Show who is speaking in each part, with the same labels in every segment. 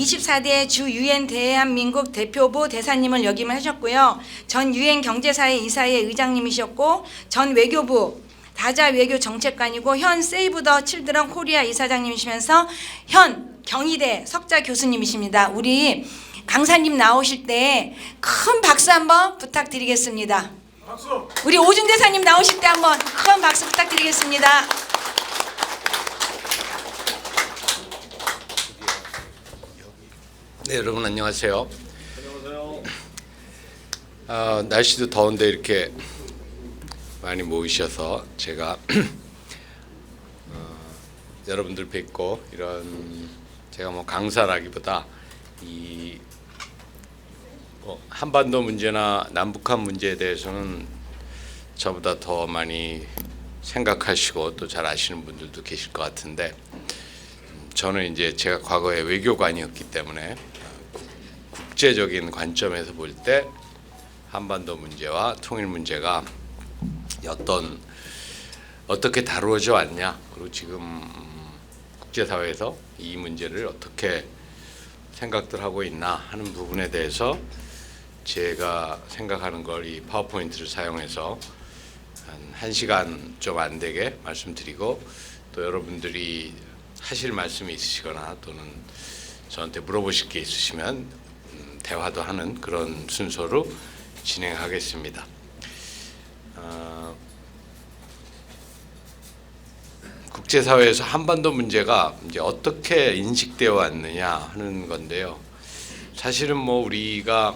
Speaker 1: 24대 주 유엔 대한민국 대표부 대사님을 역임을 하셨고요. 전 유엔 경제사회 이사회 의장님이셨고 전 외교부 다자 외교 정책관이고 현 세이브 더 칠드런 코리아 이사장님이시면서 현 경희대 석좌 교수님이십니다. 우리 강사님 나오실 때 큰 박수 한번 부탁드리겠습니다.
Speaker 2: 박수.
Speaker 1: 우리 오준 대사님 나오실 때 한번 큰 박수 부탁드리겠습니다.
Speaker 3: 네, 여러분 안녕하세요.
Speaker 2: 안녕하세요.
Speaker 3: 날씨도 더운데 이렇게 많이 모이셔서 제가 여러분들 뵙고 이런 제가 뭐 강사라기보다 이 한반도 문제나 남북한 문제에 대해서는 저보다 더 많이 생각하시고 또 잘 아시는 분들도 계실 것 같은데 저는 이제 제가 과거에 외교관이었기 때문에 국제적인 관점에서 볼 때 한반도 문제와 통일 문제가 어떻게 다루어져 왔냐, 그리고 지금 국제사회에서 이 문제를 어떻게 생각들 하고 있나 하는 부분에 대해서 제가 생각하는 걸 이 파워포인트를 사용해서 한 1시간 좀 안 되게 말씀드리고 또 여러분들이 하실 말씀이 있으시거나 또는 저한테 물어보실 게 있으시면 대화도 하는 그런 순서로 진행하겠습니다. 국제사회에서 한반도 문제가 이제 어떻게 인식되어 왔느냐 하는 건데요. 사실은 뭐 우리가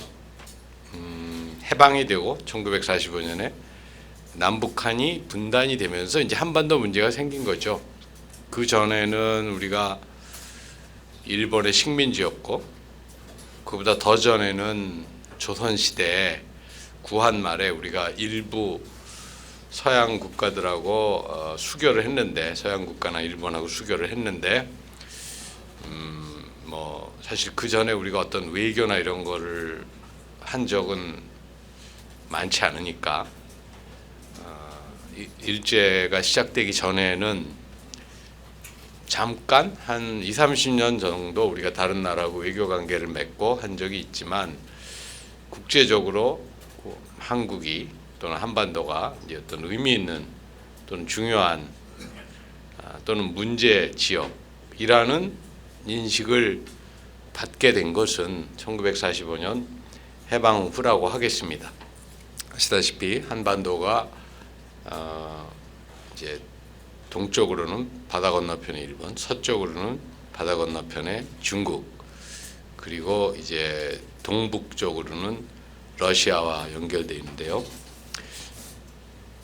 Speaker 3: 해방이 되고 1945년에 남북한이 분단이 되면서 이제 한반도 문제가 생긴 거죠. 그 전에는 우리가 일본의 식민지였고 그보다 더 전에는 조선시대에 구한 말에 우리가 일부 서양 국가들하고 수교를 했는데 서양 국가나 일본하고 수교를 했는데 뭐 사실 그 전에 우리가 어떤 외교나 이런 거를 한 적은 많지 않으니까 일제가 시작되기 전에는 잠깐 한 20-30년 정도 우리가 다른 나라하고 외교 관계를 맺고 한 적이 있지만 국제적으로 한국이 또는 한반도가 이제 어떤 의미 있는 또는 중요한 또는 문제 지역이라는 인식을 받게 된 것은 1945년 해방 후라고 하겠습니다. 아시다시피 한반도가 이제 동쪽으로는 바다 건너편의 일본, 서쪽으로는 바다 건너편의 중국, 그리고 이제 동북쪽으로는 러시아와 연결되어 있는데요.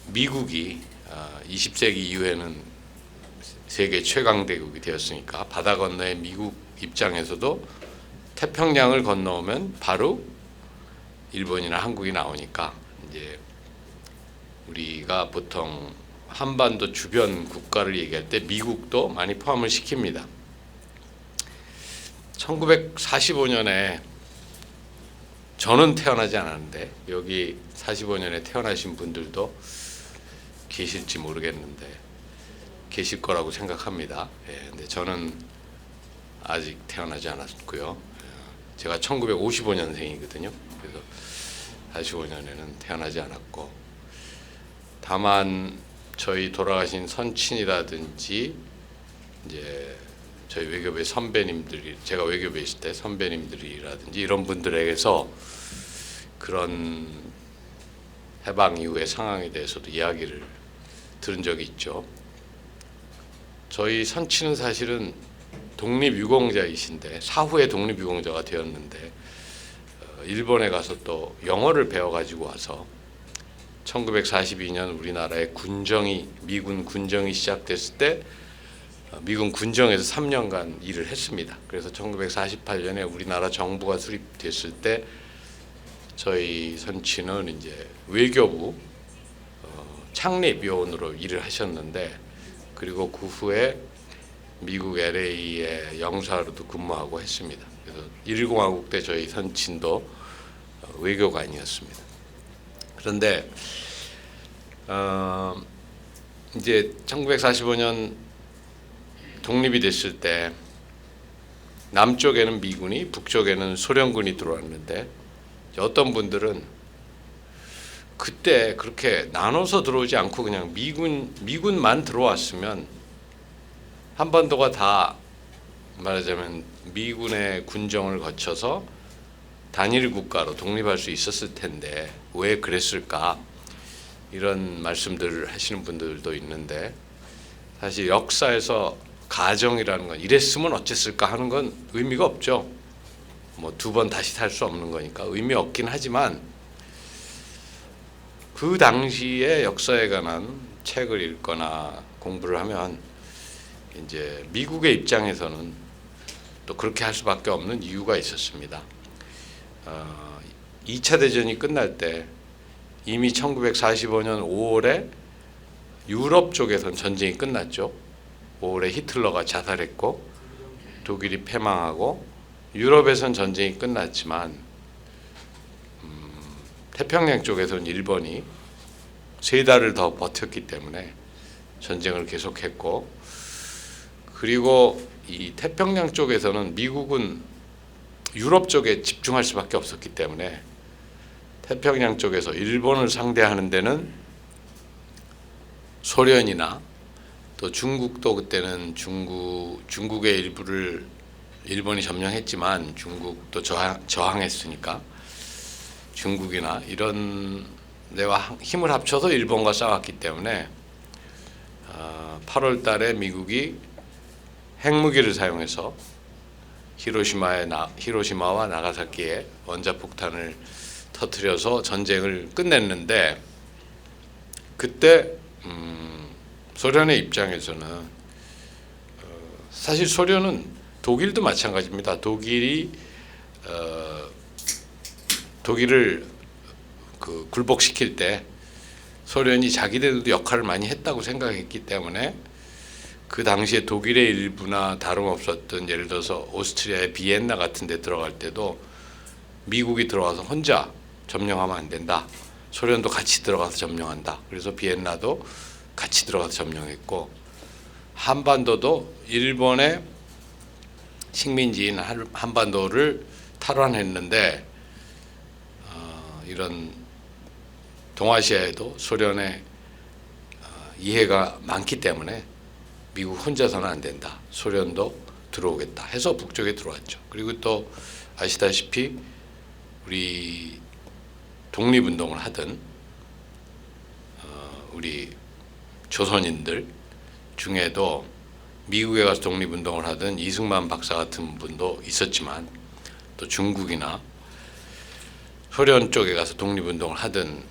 Speaker 3: 미국이 20세기 이후에는 세계 최강 대국이 되었으니까 바다 건너의 미국 입장에서도 태평양을 건너오면 바로 일본이나 한국이 나오니까 이제 우리가 보통 한반도 주변 국가를 얘기할 때 미국도 많이 포함을 시킵니다. 1945년에 저는 태어나지 않았는데 여기 45년에 태어나신 분들도 계실지 모르겠는데 계실 거라고 생각합니다. 예, 근데 저는 아직 태어나지 않았고요. 제가 1955년생이거든요. 그래서 45년에는 태어나지 않았고 다만 저희 돌아가신 선친이라든지 이제 저희 외교부의 선배님들이 제가 외교부에 있을 때 선배님들이라든지 이런 분들에게서 그런 해방 이후의 상황에 대해서도 이야기를 들은 적이 있죠. 저희 선친은 사실은 독립유공자이신데 사후에 독립유공자가 되었는데 일본에 가서 또 영어를 배워가지고 와서 1942년 우리나라의 군정이 미군 군정이 시작됐을 때 미군 군정에서 3년간 일을 했습니다. 그래서 1948년에 우리나라 정부가 수립됐을 때 저희 선친은 이제 외교부 창립요원으로 일을 하셨는데 그리고 그 후에 미국 LA의 영사로도 근무하고 했습니다. 그래서 1공화국 때 저희 선친도 외교관이었습니다. 그런데 이제 1945년 독립이 됐을 때 남쪽에는 미군이, 북쪽에는 소련군이 들어왔는데 어떤 분들은 그때 그렇게 나눠서 들어오지 않고 그냥 미군만 들어왔으면 한반도가 다 말하자면 미군의 군정을 거쳐서 단일 국가로 독립할 수 있었을 텐데 왜 그랬을까, 이런 말씀들을 하시는 분들도 있는데, 사실 역사에서 가정이라는 건 이랬으면 어쨌을까 하는 건 의미가 없죠. 뭐 두 번 다시 살 수 없는 거니까 의미 없긴 하지만, 그 당시의 역사에 관한 책을 읽거나 공부를 하면 이제 미국의 입장에서는 또 그렇게 할 수밖에 없는 이유가 있었습니다. 2차 대전이 끝날 때 이미 1945년 5월에 유럽 쪽에선 전쟁이 끝났죠. 5월에 히틀러가 자살했고 독일이 패망하고 유럽에선 전쟁이 끝났지만 태평양 쪽에서는 일본이 3달을 더 버텼기 때문에 전쟁을 계속했고, 그리고 이 태평양 쪽에서는 미국은 유럽 쪽에 집중할 수밖에 없었기 때문에 태평양 쪽에서 일본을 상대하는 데는 소련이나 또 중국도, 그때는 중국의 일부를 일본이 점령했지만 중국도 저항했으니까 중국이나 이런 데와 힘을 합쳐서 일본과 싸웠기 때문에 8월 달에 미국이 핵무기를 사용해서 히로시마와 나가사키에 원자폭탄을 터뜨려서 전쟁을 끝냈는데, 그때 소련의 입장에서는 사실 소련은 독일도 마찬가지입니다. 독일을 굴복시킬 때 소련이 자기들도 역할을 많이 했다고 생각했기 때문에 그 당시에 독일의 일부나 다름없었던, 예를 들어서 오스트리아의 비엔나 같은 데 들어갈 때도 미국이 들어와서 혼자 점령하면 안 된다, 소련도 같이 들어가서 점령한다, 그래서 비엔나도 같이 들어가서 점령했고, 한반도도 일본의 식민지인 한반도를 탈환했는데 이런 동아시아에도 소련의 이해가 많기 때문에 미국 혼자서는 안 된다, 소련도 들어오겠다 해서 북쪽에 들어왔죠. 그리고 또 아시다시피 우리 독립운동을 하던 우리 조선인들 중에도 미국에 가서 독립운동을 하던 이승만 박사 같은 분도 있었지만, 또 중국이나 소련 쪽에 가서 독립운동을 하던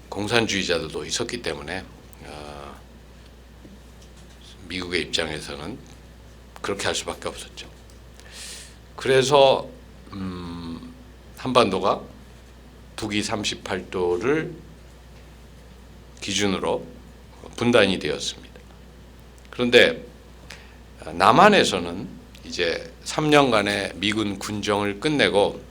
Speaker 3: 공산주의자들도 있었기 때문에 미국의 입장에서는 그렇게 할 수밖에 없었죠. 그래서 한반도가 북위 38도를 기준으로 분단이 되었습니다. 그런데 남한에서는 이제 3년간의 미군 군정을 끝내고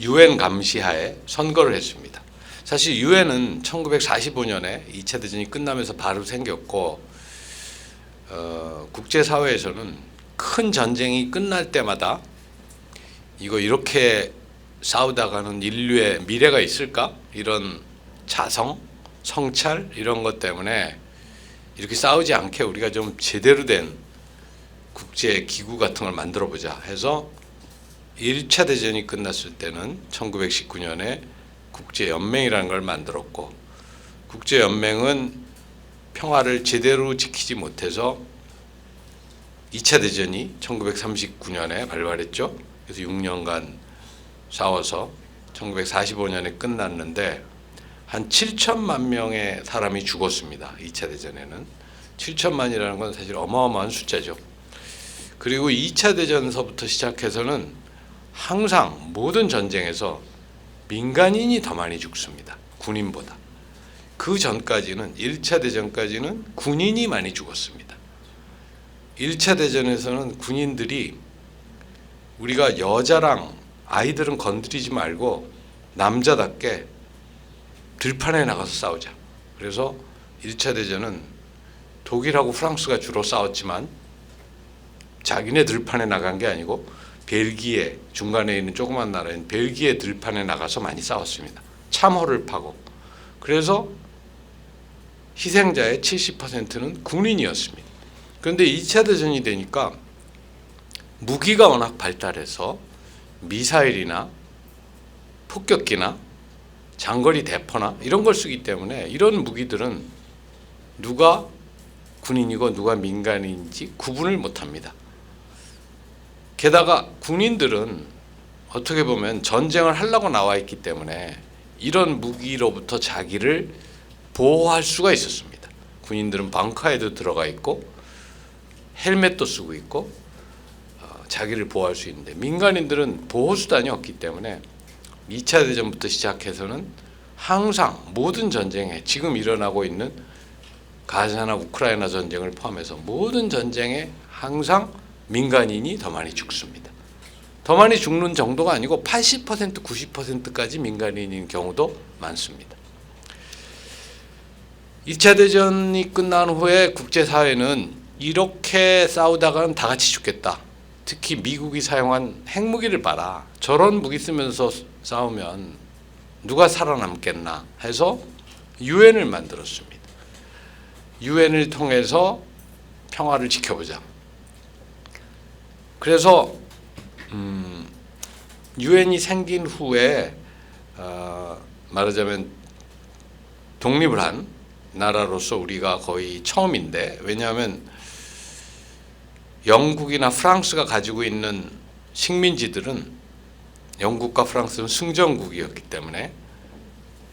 Speaker 3: 유엔 감시하에 선거를 했습니다. 사실 유엔은 1945년에 2차 대전이 끝나면서 바로 생겼고, 국제사회에서는 큰 전쟁이 끝날 때마다 이거 이렇게 싸우다가는 인류의 미래가 있을까? 이런 자성, 성찰 이런 것 때문에 이렇게 싸우지 않게 우리가 좀 제대로 된 국제 기구 같은 걸 만들어 보자 해서 1차 대전이 끝났을 때는 1919년에 국제연맹이라는 걸 만들었고, 국제연맹은 평화를 제대로 지키지 못해서 2차 대전이 1939년에 발발했죠. 그래서 6년간 싸워서 1945년에 끝났는데 한 7천만 명의 사람이 죽었습니다. 2차 대전에는 7천만이라는 건 사실 어마어마한 숫자죠. 그리고 2차 대전서부터 시작해서는 항상 모든 전쟁에서 민간인이 더 많이 죽습니다. 군인보다. 그 전까지는 1차 대전까지는 군인이 많이 죽었습니다. 1차 대전에서는 군인들이 우리가 여자랑 아이들은 건드리지 말고 남자답게 들판에 나가서 싸우자. 그래서 1차 대전은 독일하고 프랑스가 주로 싸웠지만 자기네 들판에 나간 게 아니고 벨기에 중간에 있는 조그만 나라인 벨기에 들판에 나가서 많이 싸웠습니다. 참호를 파고. 그래서 희생자의 70%는 군인이었습니다. 그런데 2차 대전이 되니까 무기가 워낙 발달해서 미사일이나 폭격기나 장거리 대포나 이런 걸 쓰기 때문에 이런 무기들은 누가 군인이고 누가 민간인지 구분을 못합니다. 게다가 군인들은 어떻게 보면 전쟁을 하려고 나와 있기 때문에 이런 무기로부터 자기를 보호할 수가 있었습니다. 군인들은 벙커에도 들어가 있고 헬멧도 쓰고 있고 자기를 보호할 수 있는데 민간인들은 보호수단이 없기 때문에 2차 대전부터 시작해서는 항상 모든 전쟁에 지금 일어나고 있는 가자나 우크라이나 전쟁을 포함해서 모든 전쟁에 항상 민간인이 더 많이 죽습니다. 더 많이 죽는 정도가 아니고 80% 90%까지 민간인인 경우도 많습니다. 2차 대전이 끝난 후에 국제사회는 이렇게 싸우다가는 다 같이 죽겠다. 특히 미국이 사용한 핵무기를 봐라. 저런 무기 쓰면서 싸우면 누가 살아남겠나 해서 유엔을 만들었습니다. 유엔을 통해서 평화를 지켜보자. 그래서 유엔이 생긴 후에 말하자면 독립을 한 나라로서 우리가 거의 처음인데, 왜냐하면 영국이나 프랑스가 가지고 있는 식민지들은 영국과 프랑스는 승전국이었기 때문에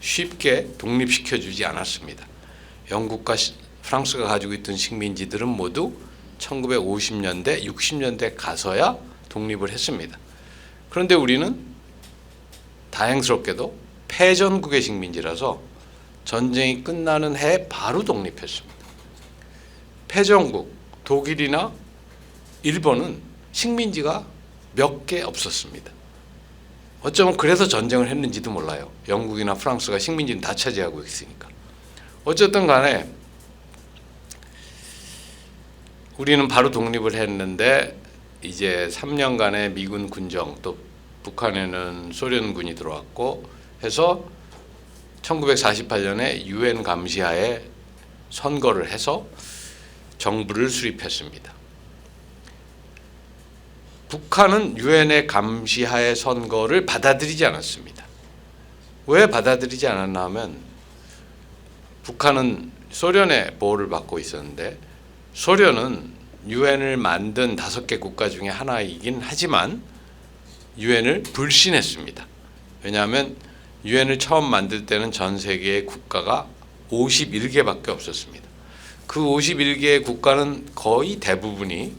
Speaker 3: 쉽게 독립시켜주지 않았습니다. 영국과 프랑스가 가지고 있던 식민지들은 모두 1950년대, 60년대 가서야 독립을 했습니다. 그런데 우리는 다행스럽게도 패전국의 식민지라서 전쟁이 끝나는 해에 바로 독립했습니다. 패전국, 독일이나 일본은 식민지가 몇 개 없었습니다. 어쩌면 그래서 전쟁을 했는지도 몰라요. 영국이나 프랑스가 식민지는 다 차지하고 있으니까. 어쨌든 간에 우리는 바로 독립을 했는데 이제 3년간의 미군 군정, 또 북한에는 소련군이 들어왔고 해서 1948년에 유엔 감시하에 선거를 해서 정부를 수립했습니다. 북한은 유엔의 감시하에 선거를 받아들이지 않았습니다. 왜 받아들이지 않았나 하면 북한은 소련의 보호를 받고 있었는데 소련은 유엔을 만든 5개 국가 중에 하나이긴 하지만 유엔을 불신했습니다. 왜냐하면 유엔을 처음 만들 때는 전 세계의 국가가 51개밖에 없었습니다. 그 51개의 국가는 거의 대부분이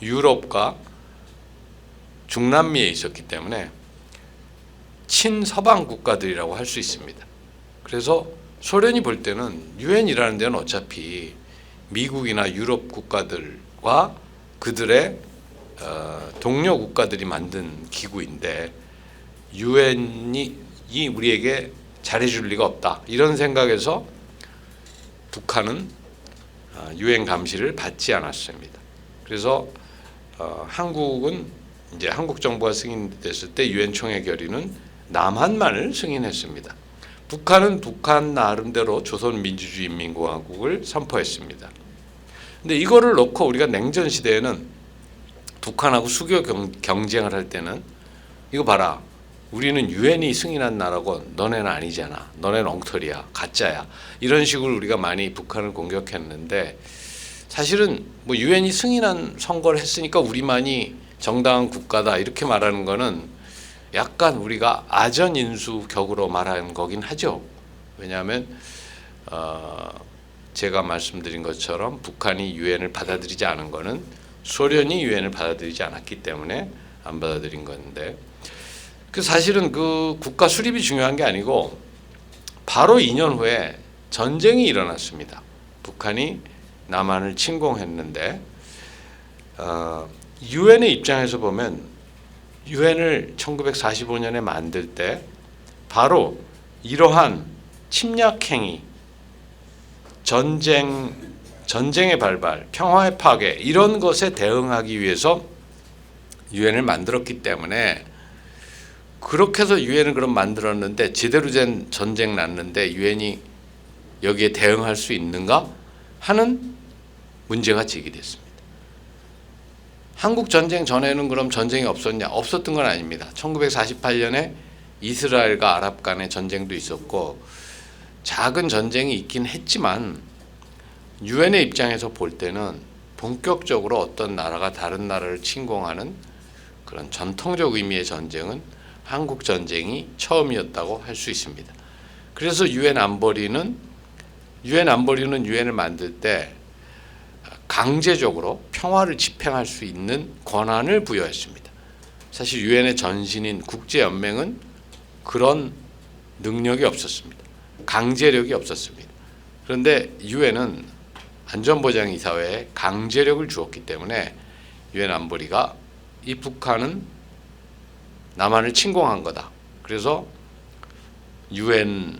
Speaker 3: 유럽과 중남미에 있었기 때문에 친서방 국가들이라고 할 수 있습니다. 그래서 소련이 볼 때는 유엔이라는 데는 어차피 미국이나 유럽 국가들과 그들의 동료 국가들이 만든 기구인데 유엔이 우리에게 잘해줄 리가 없다. 이런 생각에서 북한은 유엔 감시를 받지 않았습니다. 그래서 한국은 이제 한국 정부가 승인됐을 때 유엔 총회 결의는 남한만을 승인했습니다. 북한은 북한 나름대로 조선민주주의인민공화국을 선포했습니다. 근데 이거를 놓고 우리가 냉전 시대에는 북한하고 수교 경쟁을 할 때는 이거 봐라. 우리는 유엔이 승인한 나라고 너네는 아니잖아. 너네는 엉터리야. 가짜야. 이런 식으로 우리가 많이 북한을 공격했는데 사실은 뭐 유엔이 승인한 선거를 했으니까 우리만이 정당한 국가다 이렇게 말하는 거는 약간 우리가 아전인수격으로 말하는 거긴 하죠. 왜냐하면 제가 말씀드린 것처럼 북한이 유엔을 받아들이지 않은 거는 소련이 유엔을 받아들이지 않았기 때문에 안 받아들인 건데 그 사실은 그 국가 수립이 중요한 게 아니고 바로 2년 후에 전쟁이 일어났습니다. 북한이 남한을 침공했는데 유엔의 입장에서 보면 유엔을 1945년에 만들 때 바로 이러한 침략행위, 전쟁 전쟁의 발발, 평화의 파괴 이런 것에 대응하기 위해서 유엔을 만들었기 때문에 그렇게 해서 유엔을 그럼 만들었는데 제대로 된 전쟁 났는데 유엔이 여기에 대응할 수 있는가 하는 문제가 제기됐습니다. 한국 전쟁 전에는 그럼 전쟁이 없었냐? 없었던 건 아닙니다. 1948년에 이스라엘과 아랍 간의 전쟁도 있었고 작은 전쟁이 있긴 했지만 유엔의 입장에서 볼 때는 본격적으로 어떤 나라가 다른 나라를 침공하는 그런 전통적 의미의 전쟁은 한국 전쟁이 처음이었다고 할 수 있습니다. 그래서 유엔 안보리는 유엔을 만들 때 강제적으로 평화를 집행할 수 있는 권한을 부여했습니다. 사실 유엔의 전신인 국제연맹은 그런 능력이 없었습니다. 강제력이 없었습니다. 그런데 유엔은 안전보장이사회에 강제력을 주었기 때문에 유엔 안보리가 이 북한은 남한을 침공한 거다. 그래서 유엔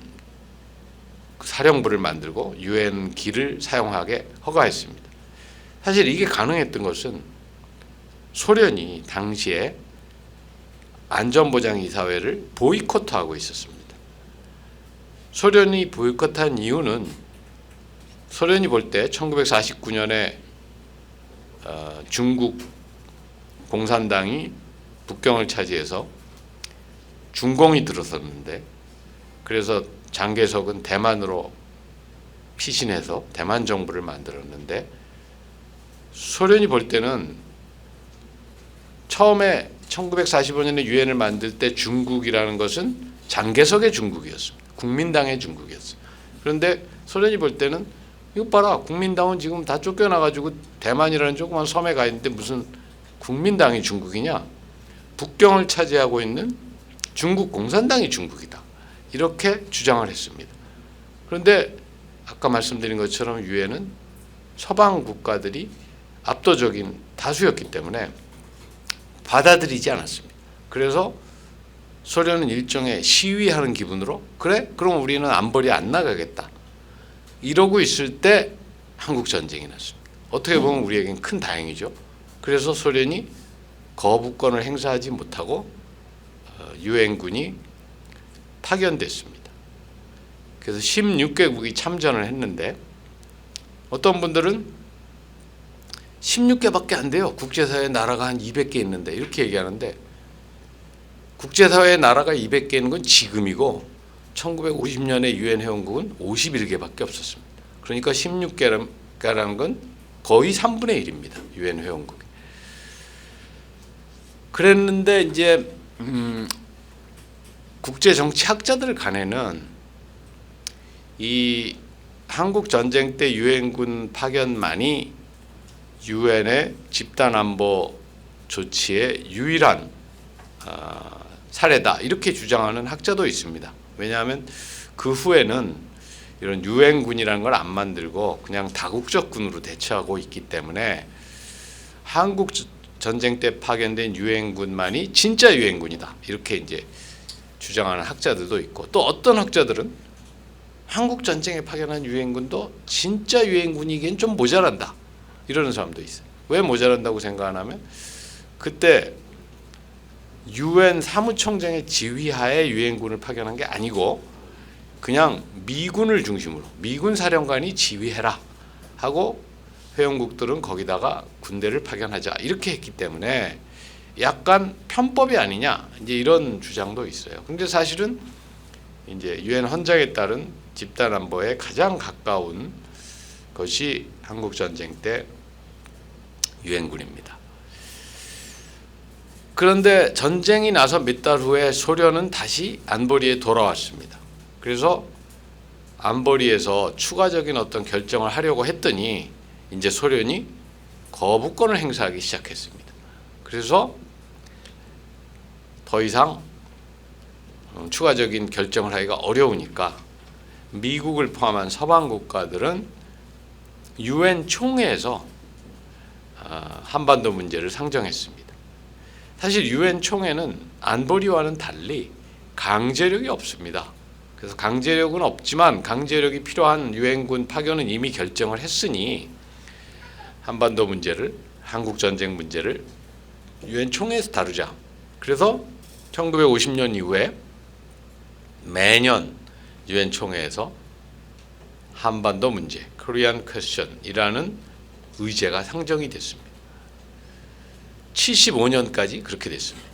Speaker 3: 사령부를 만들고 유엔기를 사용하게 허가했습니다. 사실 이게 가능했던 것은 소련이 당시에 안전보장이사회를 보이콧하고 있었습니다. 소련이 보이콧한 이유는 소련이 볼 때 1949년에 중국 공산당이 북경을 차지해서 중공이 들어섰는데 그래서 장개석은 대만으로 피신해서 대만 정부를 만들었는데 소련이 볼 때는 처음에 1945년에 유엔을 만들 때 중국이라는 것은 장개석의 중국이었습니다. 국민당의 중국이었어요. 그런데 소련이 볼 때는 이거 봐라, 국민당은 지금 다 쫓겨나가지고 대만이라는 조그만 섬에 가 있는데 무슨 국민당이 중국이냐? 북경을 차지하고 있는 중국 공산당이 중국이다. 이렇게 주장을 했습니다. 그런데 아까 말씀드린 것처럼 유엔은 서방 국가들이 압도적인 다수였기 때문에 받아들이지 않았습니다. 그래서 소련은 일종의 시위하는 기분으로 그래? 그럼 우리는 안보리 안 나가겠다. 이러고 있을 때 한국 전쟁이 났습니다. 어떻게 보면 우리에겐 큰 다행이죠. 그래서 소련이 거부권을 행사하지 못하고 유엔군이 파견됐습니다. 그래서 16개국이 참전을 했는데 어떤 분들은 16개밖에 안 돼요. 국제사회 나라가 한 200개 있는데 이렇게 얘기하는데 국제사회 나라가 200개 있는 건 지금이고 1950년에 유엔 회원국은 51개밖에 없었습니다. 그러니까 16개라는 건 거의 3분의 1입니다. 유엔 회원국이. 그랬는데 이제 국제 정치학자들 간에는 이 한국 전쟁 때 유엔군 파견만이 유엔의 집단 안보 조치의 유일한 사례다 이렇게 주장하는 학자도 있습니다. 왜냐하면 그 후에는 이런 유엔군이라는 걸 안 만들고 그냥 다국적 군으로 대처하고 있기 때문에 한국 전쟁 때 파견된 유엔군만이 진짜 유엔군이다 이렇게 이제 주장하는 학자들도 있고 또 어떤 학자들은 한국 전쟁에 파견한 유엔군도 진짜 유엔군이기엔 좀 모자란다 이러는 사람도 있어요. 왜 모자란다고 생각하냐면 그때 유엔 사무총장의 지휘하에 유엔군을 파견한 게 아니고 그냥 미군을 중심으로 미군 사령관이 지휘해라 하고 회원국들은 거기다가 군대를 파견하자 이렇게 했기 때문에 약간 편법이 아니냐 이제 이런 주장도 있어요. 근데 사실은 이제 유엔 헌장에 따른 집단 안보에 가장 가까운 것이 한국 전쟁 때 유엔군입니다. 그런데 전쟁이 나서 몇 달 후에 소련은 다시 안보리에 돌아왔습니다. 그래서 안보리에서 추가적인 어떤 결정을 하려고 했더니 이제 소련이 거부권을 행사하기 시작했습니다. 그래서 더 이상 추가적인 결정을 하기가 어려우니까 미국을 포함한 서방 국가들은 유엔 총회에서 한반도 문제를 상정했습니다. 사실 유엔 총회는 안보리와는 달리 강제력이 없습니다. 그래서 강제력은 없지만 강제력이 필요한 유엔군 파견은 이미 결정을 했으니 한반도 문제를, 한국 전쟁 문제를 유엔 총회에서 다루자. 그래서 1950년 이후에 매년 유엔 총회에서 한반도 문제, Korean Question이라는 의제가 상정이 됐습니다. 75년까지 그렇게 됐습니다.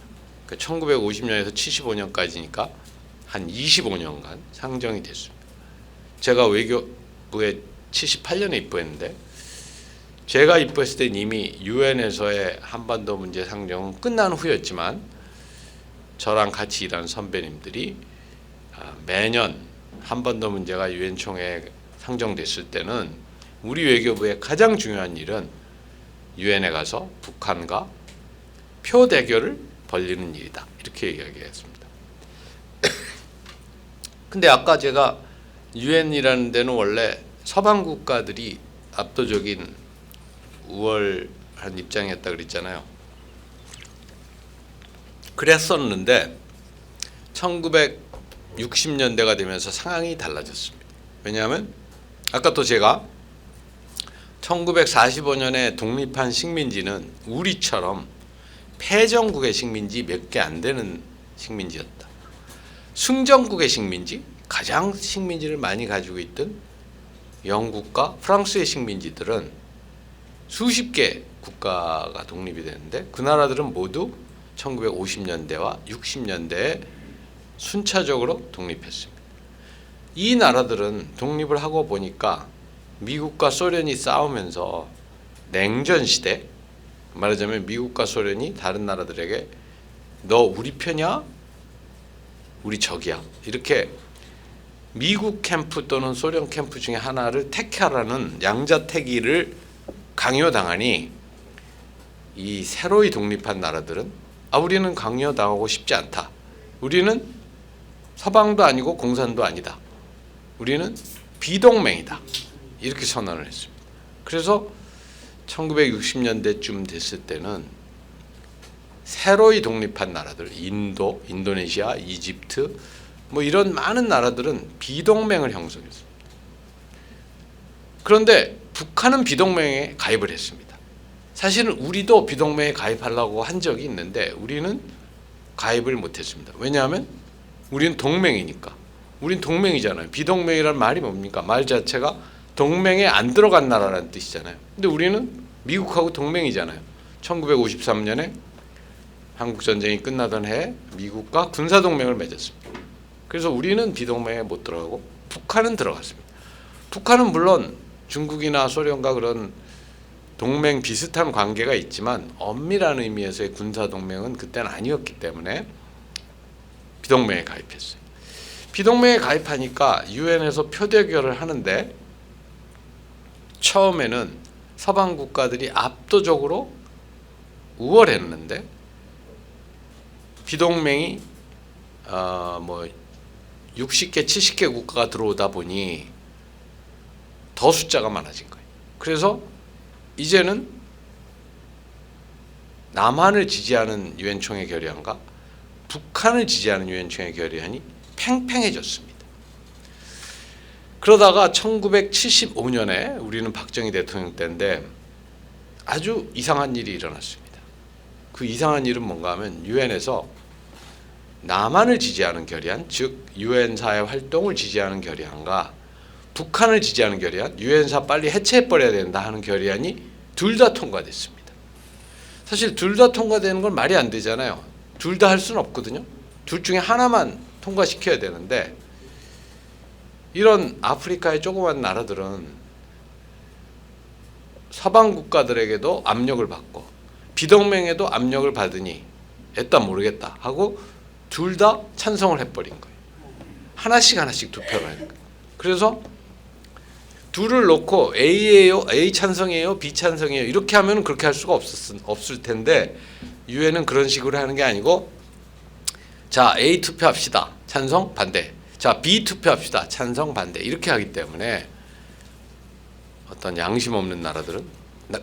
Speaker 3: 그러니까 1950년에서 75년까지니까 한 25년간 상정이 됐습니다. 제가 외교부에 78년에 입부했는데 제가 입부했을 때 이미 유엔에서의 한반도 문제 상정은 끝난 후였지만 저랑 같이 일하는 선배님들이 매년 한반도 문제가 유엔 총회에 상정됐을 때는 우리 외교부의 가장 중요한 일은 유엔에 가서 북한과 표 대결을 벌리는 일이다. 이렇게 이야기했습니다. 근데 아까 제가 유엔이라는 데는 원래 서방 국가들이 압도적인 우월한 입장이었다 그랬잖아요. 그랬었는데 1960년대가 되면서 상황이 달라졌습니다. 왜냐하면 아까 또 제가 1945년에 독립한 식민지는 우리처럼 패전국의 식민지 몇 개 안 되는 식민지였다. 승전국의 식민지, 가장 식민지를 많이 가지고 있던 영국과 프랑스의 식민지들은 수십 개 국가가 독립이 되는데 그 나라들은 모두 1950년대와 60년대에 순차적으로 독립했습니다. 이 나라들은 독립을 하고 보니까 미국과 소련이 싸우면서 냉전 시대, 말하자면 미국과 소련이 다른 나라들에게 너 우리 편이야? 우리 적이야? 이렇게 미국 캠프 또는 소련 캠프 중에 하나를 택하라는 양자택일을 강요당하니 이 새로이 독립한 나라들은 우리는 강요당하고 싶지 않다. 우리는 서방도 아니고 공산도 아니다. 우리는 비동맹이다. 이렇게 선언을 했습니다. 그래서 1960년대쯤 됐을 때는 새로이 독립한 나라들, 인도, 인도네시아, 이집트 뭐 이런 많은 나라들은 비동맹을 형성했습니다. 그런데 북한은 비동맹에 가입을 했습니다. 사실은 우리도 비동맹에 가입하려고 한 적이 있는데 우리는 가입을 못했습니다. 왜냐하면 우리는 동맹이니까. 우린 동맹이잖아요. 비동맹이라는 말이 뭡니까? 말 자체가 동맹에 안 들어간 나라라는 뜻이잖아요. 근데 우리는 미국하고 동맹이잖아요. 1953년에 한국 전쟁이 끝나던 해에 미국과 군사 동맹을 맺었습니다. 그래서 우리는 비동맹에 못 들어가고 북한은 들어갔습니다. 북한은 물론 중국이나 소련과 그런 동맹 비슷한 관계가 있지만 엄밀한 의미에서의 군사 동맹은 그때는 아니었기 때문에 비동맹에 가입했어요. 비동맹에 가입하니까 유엔에서 표대결을 하는데 처음에는 서방 국가들이 압도적으로 우월했는데 비동맹이 60개, 70개 국가가 들어오다 보니 더 숫자가 많아진 거예요. 그래서 이제는 남한을 지지하는 유엔 총회 결의안과 북한을 지지하는 유엔 총회 결의안이 팽팽해졌습니다. 그러다가 1975년에 우리는 박정희 대통령 때인데 아주 이상한 일이 일어났습니다. 그 이상한 일은 뭔가 하면 유엔에서 남한을 지지하는 결의안, 즉 유엔사의 활동을 지지하는 결의안과 북한을 지지하는 결의안, 유엔사 빨리 해체해버려야 된다 하는 결의안이 둘 다 통과됐습니다. 사실 둘 다 통과되는 건 말이 안 되잖아요. 둘 다 할 수는 없거든요. 둘 중에 하나만 통과시켜야 되는데 이런 아프리카의 조그만 나라들은 서방 국가들에게도 압력을 받고 비동맹에도 압력을 받으니 애따 모르겠다 하고 둘 다 찬성을 해버린 거예요. 하나씩 투표를 하는 거예요. 그래서 둘을 놓고 A예요, A 찬성이에요, B 찬성이에요 이렇게 하면 그렇게 할 수가 없을 텐데 유엔은 그런 식으로 하는 게 아니고 자 A 투표합시다. 찬성, 반대. 자 B 투표합시다. 찬성, 반대. 이렇게 하기 때문에 어떤 양심 없는 나라들은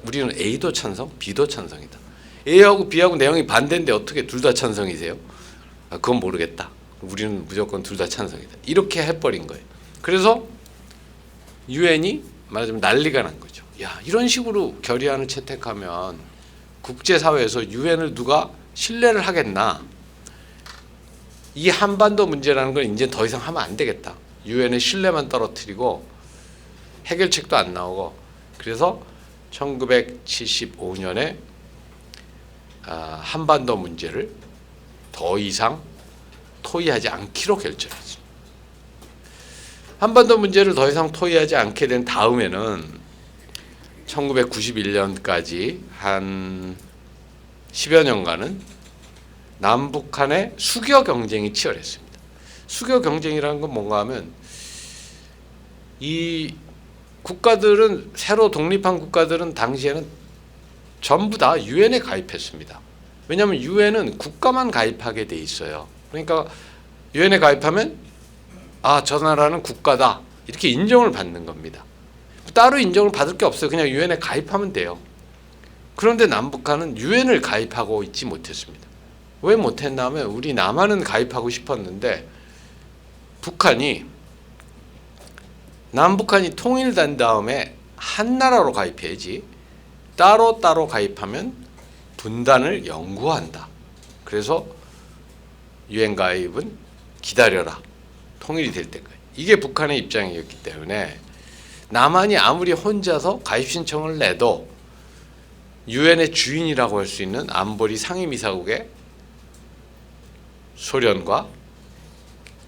Speaker 3: 우리는 A도 찬성, B도 찬성이다. A하고 B하고 내용이 반대인데 어떻게 둘 다 찬성이세요? 그건 모르겠다. 우리는 무조건 둘 다 찬성이다. 이렇게 해버린 거예요. 그래서 유엔이 말하자면 난리가 난 거죠. 야, 이런 식으로 결의안을 채택하면 국제사회에서 유엔을 누가 신뢰를 하겠나? 이 한반도 문제라는 걸 이제 더 이상 하면 안 되겠다. 유엔의 신뢰만 떨어뜨리고 해결책도 안 나오고. 그래서 1975년에 한반도 문제를 더 이상 토의하지 않기로 결정했습니다. 한반도 문제를 더 이상 토의하지 않게 된 다음에는 1991년까지 한 10여 년간은 남북한의 수교 경쟁이 치열했습니다. 수교 경쟁이라는 건 뭔가 하면 이 국가들은, 새로 독립한 국가들은 당시에는 전부 다 유엔에 가입했습니다. 왜냐하면 유엔은 국가만 가입하게 돼 있어요. 그러니까 유엔에 가입하면 저 나라는 국가다 이렇게 인정을 받는 겁니다. 따로 인정을 받을 게 없어요. 그냥 유엔에 가입하면 돼요. 그런데 남북한은 유엔을 가입하고 있지 못했습니다. 왜 못했나 하면 우리 남한은 가입하고 싶었는데 남북한이 통일된 다음에 한 나라로 가입해야지 따로 가입하면 분단을 연구한다. 그래서 유엔 가입은 기다려라. 통일이 될 때까지. 이게 북한의 입장이었기 때문에 남한이 아무리 혼자서 가입 신청을 내도 유엔의 주인이라고 할 수 있는 안보리 상임이사국의 소련과,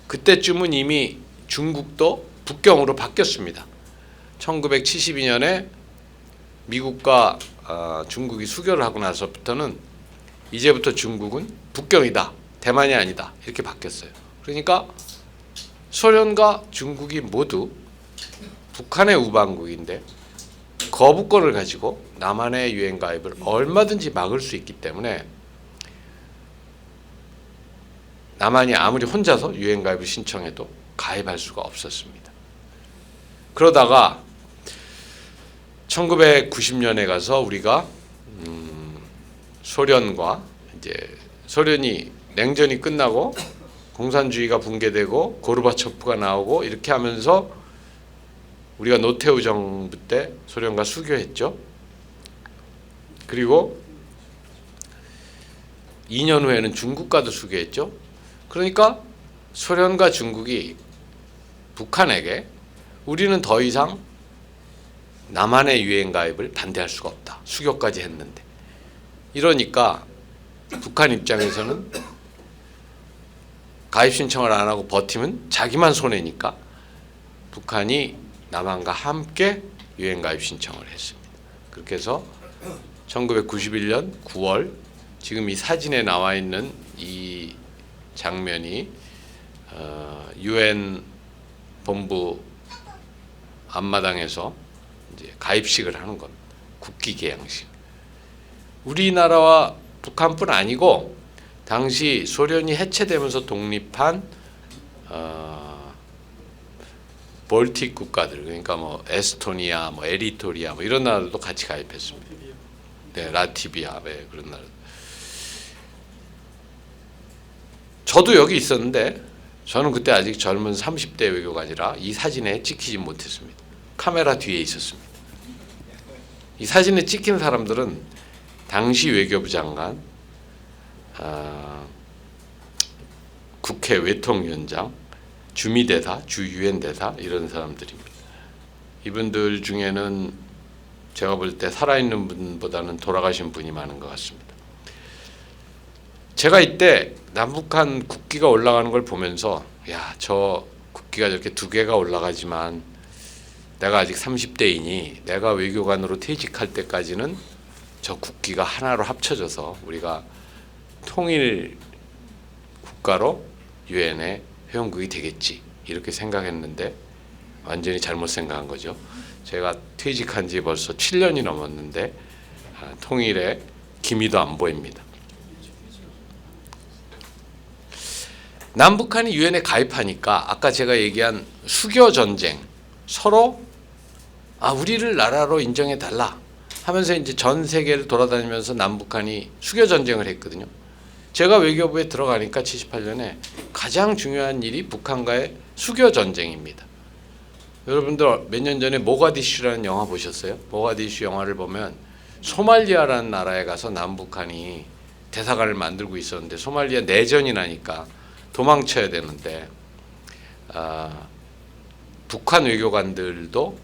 Speaker 3: 그때쯤은 이미 중국도 북경으로 바뀌었습니다. 1972년에 미국과 중국이 수교를 하고 나서부터는 이제부터 중국은 북경이다, 대만이 아니다 이렇게 바뀌었어요. 그러니까 소련과 중국이 모두 북한의 우방국인데 거부권을 가지고 남한의 유엔 가입을 얼마든지 막을 수 있기 때문에 남한이 아무리 혼자서 유엔 가입을 신청해도 가입할 수가 없었습니다. 그러다가 1990년에 가서 우리가 소련과, 이제 소련이 냉전이 끝나고 공산주의가 붕괴되고 고르바초프가 나오고 이렇게 하면서 우리가 노태우 정부 때 소련과 수교했죠. 그리고 2년 후에는 중국과도 수교했죠. 그러니까 소련과 중국이 북한에게 우리는 더 이상 남한의 유엔 가입을 반대할 수가 없다. 수교까지 했는데. 이러니까 북한 입장에서는 가입 신청을 안 하고 버티면 자기만 손해니까 북한이 남한과 함께 유엔 가입 신청을 했습니다. 그렇게 해서 1991년 9월, 지금 이 사진에 나와 있는 이 장면이 유엔 본부 앞마당에서 이제 가입식을 하는 겁니다. 국기 개양식. 우리나라와 북한뿐 아니고 당시 소련이 해체되면서 독립한 볼틱 국가들, 그러니까 뭐 에스토니아, 뭐 에리토리아, 뭐 이런 나라들도 같이 가입했습니다. 네, 라티비아, 네, 그런 나라. 저도 여기 있었는데 저는 그때 아직 젊은 30대 외교관이라 이 사진에 찍히지 못했습니다. 카메라 뒤에 있었습니다. 이 사진에 찍힌 사람들은 당시 외교부 장관, 국회 외통위원장, 주미대사, 주유엔 대사 이런 사람들입니다. 이분들 중에는 제가 볼 때 살아있는 분보다는 돌아가신 분이 많은 것 같습니다. 제가 이때 남북한 국기가 올라가는 걸 보면서 야, 저 국기가 저렇게 두 개가 올라가지만 내가 아직 30대이니 내가 외교관으로 퇴직할 때까지는 저 국기가 하나로 합쳐져서 우리가 통일 국가로 유엔의 회원국이 되겠지 이렇게 생각했는데 완전히 잘못 생각한 거죠. 제가 퇴직한 지 벌써 7년이 넘었는데 통일의 기미도 안 보입니다. 남북한이 유엔에 가입하니까 아까 제가 얘기한 수교 전쟁, 서로 우리를 나라로 인정해 달라 하면서 이제 전 세계를 돌아다니면서 남북한이 수교 전쟁을 했거든요. 제가 외교부에 들어가니까 78년에 가장 중요한 일이 북한과의 수교 전쟁입니다. 여러분들 몇 년 전에 모가디슈라는 영화 보셨어요? 모가디슈 영화를 보면 소말리아라는 나라에 가서 남북한이 대사관을 만들고 있었는데 소말리아 내전이 나니까 도망쳐야 되는데 북한 외교관들도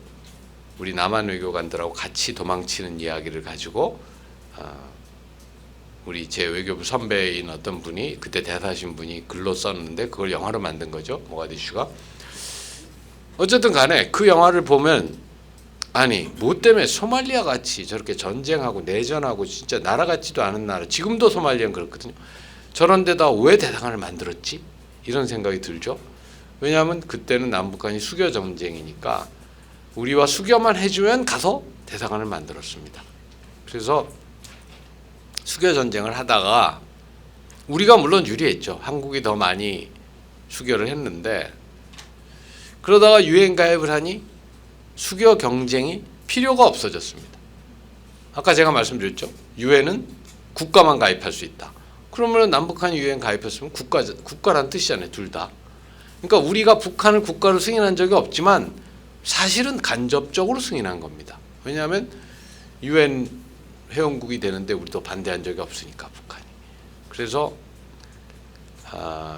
Speaker 3: 우리 남한 외교관들하고 같이 도망치는 이야기를 가지고 우리 제 외교부 선배인 어떤 분이 그때 대사하신 분이 글로 썼는데 그걸 영화로 만든 거죠. 모가디슈가. 어쨌든 간에 그 영화를 보면 아니 뭐 때문에 소말리아 같이 저렇게 전쟁하고 내전하고 진짜 나라 같지도 않은 나라, 지금도 소말리아는 그렇거든요. 저런 데다 왜 대사관을 만들었지? 이런 생각이 들죠. 왜냐하면 그때는 남북한이 수교 전쟁이니까 우리와 수교만 해주면 가서 대사관을 만들었습니다. 그래서 수교 전쟁을 하다가 우리가 물론 유리했죠. 한국이 더 많이 수교를 했는데 그러다가 유엔 가입을 하니 수교 경쟁이 필요가 없어졌습니다. 아까 제가 말씀드렸죠. 유엔은 국가만 가입할 수 있다. 그러면 남북한이 유엔 가입했으면 국가란 뜻이잖아요. 둘 다. 그러니까 우리가 북한을 국가로 승인한 적이 없지만 사실은 간접적으로 승인한 겁니다. 왜냐하면 유엔 회원국이 되는데 우리도 반대한 적이 없으니까 북한이. 그래서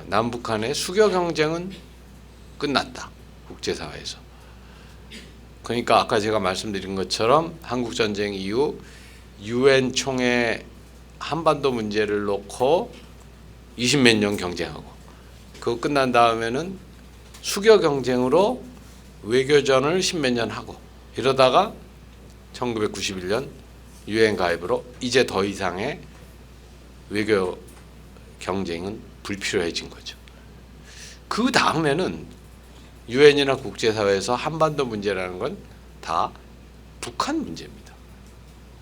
Speaker 3: 남북한의 수교 경쟁은 끝났다. 국제사회에서. 그러니까 아까 제가 말씀드린 것처럼 한국전쟁 이후 유엔 총회 한반도 문제를 놓고 20몇 년 경쟁하고 그거 끝난 다음에는 수교 경쟁으로 외교전을 10몇 년 하고 이러다가 1991년 유엔 가입으로 이제 더 이상의 외교 경쟁은 불필요해진 거죠. 그 다음에는 유엔이나 국제사회에서 한반도 문제라는 건 다 북한 문제입니다.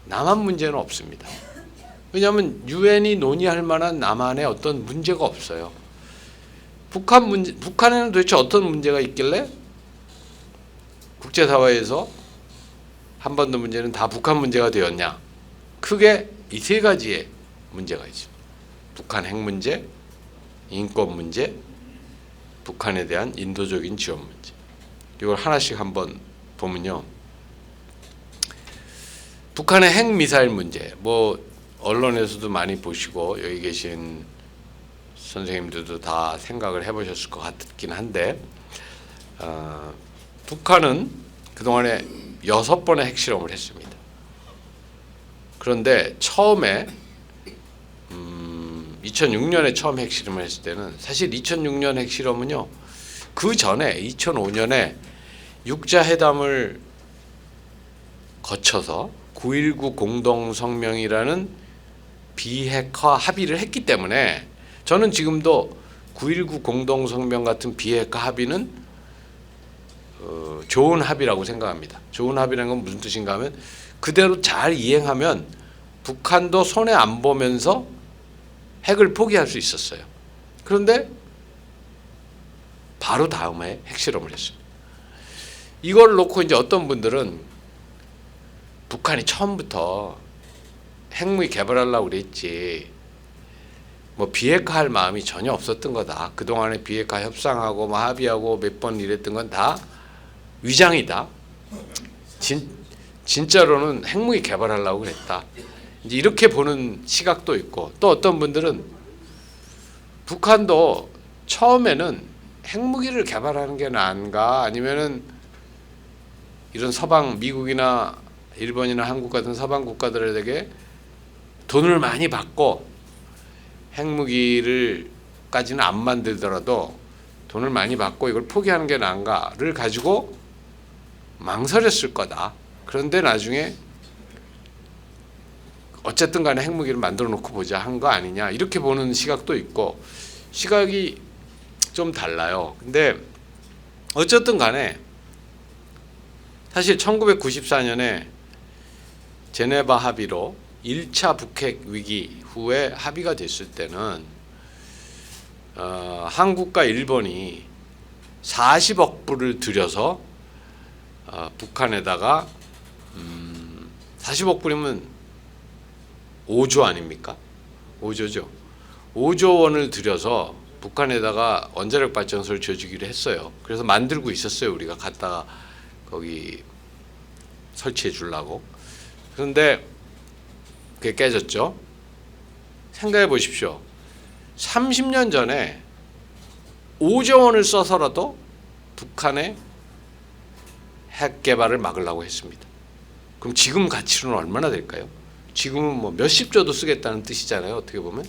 Speaker 3: 남한 문제는 없습니다. 왜냐하면 유엔이 논의할 만한 남한의 어떤 문제가 없어요. 북한에는 도대체 어떤 문제가 있길래 국제사회에서 한반도 문제는 다 북한 문제가 되었냐? 크게 이 세 가지의 문제가 있습니다. 북한 핵 문제, 인권 문제, 북한에 대한 인도적인 지원 문제. 이걸 하나씩 한번 보면요. 북한의 핵 미사일 문제. 뭐 언론에서도 많이 보시고 여기 계신 선생님들도 다 생각을 해보셨을 것 같긴 한데 북한은 그동안에 6번의 핵실험을 했습니다. 그런데 처음에 2006년에 처음 핵실험을 했을 때는 사실 2006년 핵실험은요. 그 전에 2005년에 육자회담을 거쳐서 9.19 공동성명이라는 비핵화 합의를 했기 때문에 저는 지금도 9.19 공동성명 같은 비핵화 합의는 좋은 합의라고 생각합니다. 좋은 합의라는 건 무슨 뜻인가 하면 그대로 잘 이행하면 북한도 손해 안 보면서 핵을 포기할 수 있었어요. 그런데 바로 다음에 핵실험을 했습니다. 이걸 놓고 이제 어떤 분들은 북한이 처음부터 핵무기 개발하려고 그랬지 뭐 비핵화할 마음이 전혀 없었던 거다. 그동안에 비핵화 협상하고 뭐 합의하고 몇 번 이랬던 건 다 위장이다. 진짜로는 핵무기 개발하려고 그랬다. 이제 이렇게 보는 시각도 있고 또 어떤 분들은 북한도 처음에는 핵무기를 개발하는 게 나은가 아니면은 이런 서방 미국이나 일본이나 한국 같은 서방 국가들에게 돈을 많이 받고 핵무기를까지는 안 만들더라도 돈을 많이 받고 이걸 포기하는 게 나은가를 가지고 망설였을 거다. 그런데 나중에 어쨌든 간에 핵무기를 만들어 놓고 보자 한 거 아니냐 이렇게 보는 시각도 있고 시각이 좀 달라요. 근데 어쨌든 간에 사실 1994년에 제네바 합의로 1차 북핵 위기 후에 합의가 됐을 때는 한국과 일본이 40억 불을 들여서 북한에다가 40억 불이면 5조 아닙니까? 5조죠. 5조 원을 들여서 북한에다가 원자력 발전소를 지어주기로 했어요. 그래서 만들고 있었어요. 우리가 갔다가 거기 설치해 주려고. 그런데 그게 깨졌죠. 생각해 보십시오. 30년 전에 5조 원을 써서라도 북한의 핵 개발을 막으려고 했습니다. 그럼 지금 가치로는 얼마나 될까요? 지금은 뭐 몇십조도 쓰겠다는 뜻이잖아요. 어떻게 보면.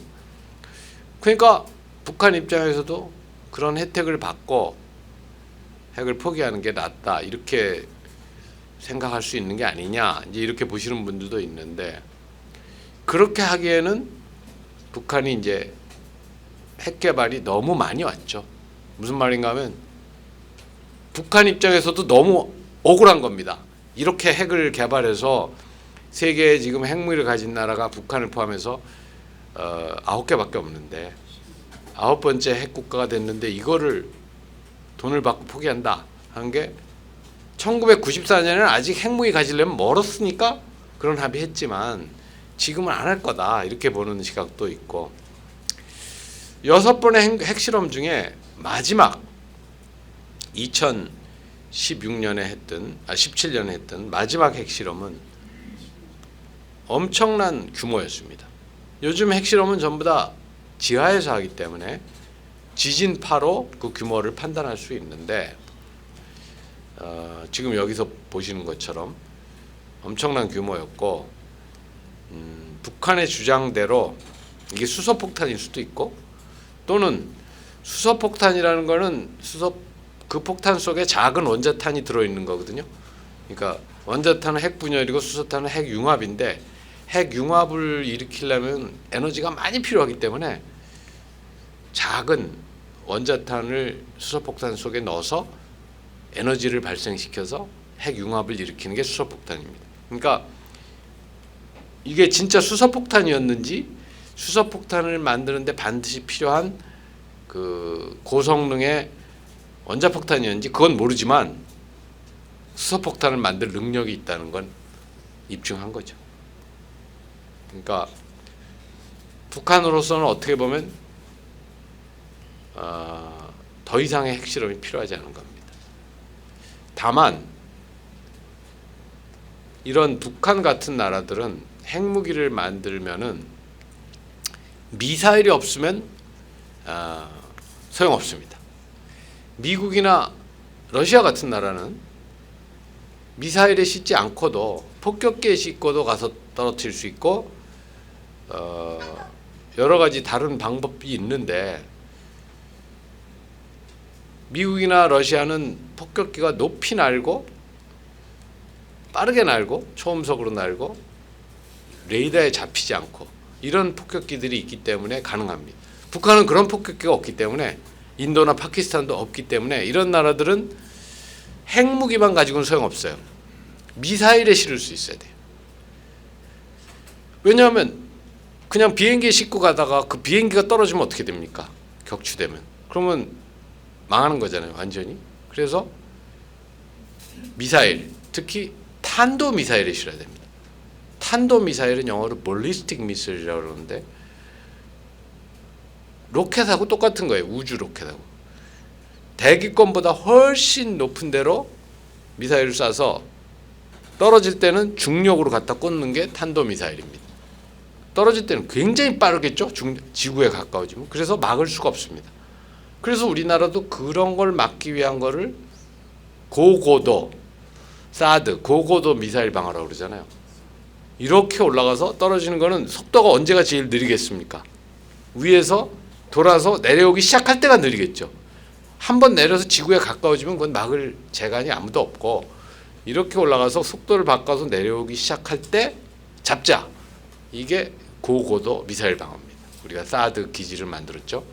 Speaker 3: 그러니까 북한 입장에서도 그런 혜택을 받고 핵을 포기하는 게 낫다 이렇게 생각할 수 있는 게 아니냐 이제 이렇게 보시는 분들도 있는데, 그렇게 하기에는 북한이 이제 핵 개발이 너무 많이 왔죠. 무슨 말인가 하면 북한 입장에서도 너무 억울한 겁니다. 이렇게 핵을 개발해서 세계에 지금 핵무기를 가진 나라가 북한을 포함해서 9개밖에 없는데 9번째 핵 국가가 됐는데 이거를 돈을 받고 포기한다 하는 게, 1994년에는 아직 핵무기 가지려면 멀었으니까 그런 합의했지만 지금은 안 할 거다 이렇게 보는 시각도 있고, 6번의 핵실험 중에 마지막 2016년에 했던 17년에 했던 마지막 핵실험은 엄청난 규모였습니다. 요즘 핵실험은 전부 다 지하에서 하기 때문에 지진파로 그 규모를 판단할 수 있는데, 지금 여기서 보시는 것처럼 엄청난 규모였고, 북한의 주장대로 이게 수소폭탄일 수도 있고, 또는 수소폭탄이라는 거는 그 폭탄 속에 작은 원자탄이 들어있는 거거든요. 그러니까 원자탄은 핵분열이고 수소탄은 핵융합인데, 핵융합을 일으키려면 에너지가 많이 필요하기 때문에 작은 원자탄을 수소폭탄 속에 넣어서 에너지를 발생시켜서 핵융합을 일으키는 게 수소폭탄입니다. 그러니까 이게 진짜 수소폭탄이었는지, 수소폭탄을 만드는데 반드시 필요한 그 고성능의 원자폭탄이었는지 그건 모르지만 수소폭탄을 만들 능력이 있다는 건 입증한 거죠. 그러니까 북한으로서는 어떻게 보면 더 이상의 핵실험이 필요하지 않은 겁니다. 다만 이런 북한 같은 나라들은 핵무기를 만들면은 미사일이 없으면 소용없습니다. 미국이나 러시아 같은 나라는 미사일에 싣지 않고도 폭격기에 싣고도 가서 떨어뜨릴 수 있고, 여러 가지 다른 방법이 있는데, 미국이나 러시아는 폭격기가 높이 날고 빠르게 날고 초음속으로 날고 레이더에 잡히지 않고 이런 폭격기들이 있기 때문에 가능합니다. 북한은 그런 폭격기가 없기 때문에, 인도나 파키스탄도 없기 때문에 이런 나라들은 핵무기만 가지고는 소용없어요. 미사일에 실을 수 있어야 돼요. 왜냐하면 그냥 비행기에 싣고 가다가 그 비행기가 떨어지면 어떻게 됩니까? 격추되면. 그러면 망하는 거잖아요, 완전히. 그래서 미사일, 특히 탄도미사일에 실어야 됩니다. 탄도미사일은 영어로 ballistic missile이라고 그러는데 로켓하고 똑같은 거예요. 우주 로켓하고. 대기권보다 훨씬 높은 데로 미사일을 쏴서 떨어질 때는 중력으로 갖다 꽂는 게 탄도미사일입니다. 떨어질 때는 굉장히 빠르겠죠. 지구에 가까워지면. 그래서 막을 수가 없습니다. 그래서 우리나라도 그런 걸 막기 위한 거를 고고도, 사드, 고고도 미사일 방어라고 그러잖아요. 이렇게 올라가서 떨어지는 거는 속도가 언제가 제일 느리겠습니까? 위에서 돌아서 내려오기 시작할 때가 느리겠죠. 한번 내려서 지구에 가까워지면 그건 막을 재간이 아무도 없고, 이렇게 올라가서 속도를 바꿔서 내려오기 시작할 때 잡자. 이게 고고도 미사일 방어입니다. 우리가 사드 기지를 만들었죠.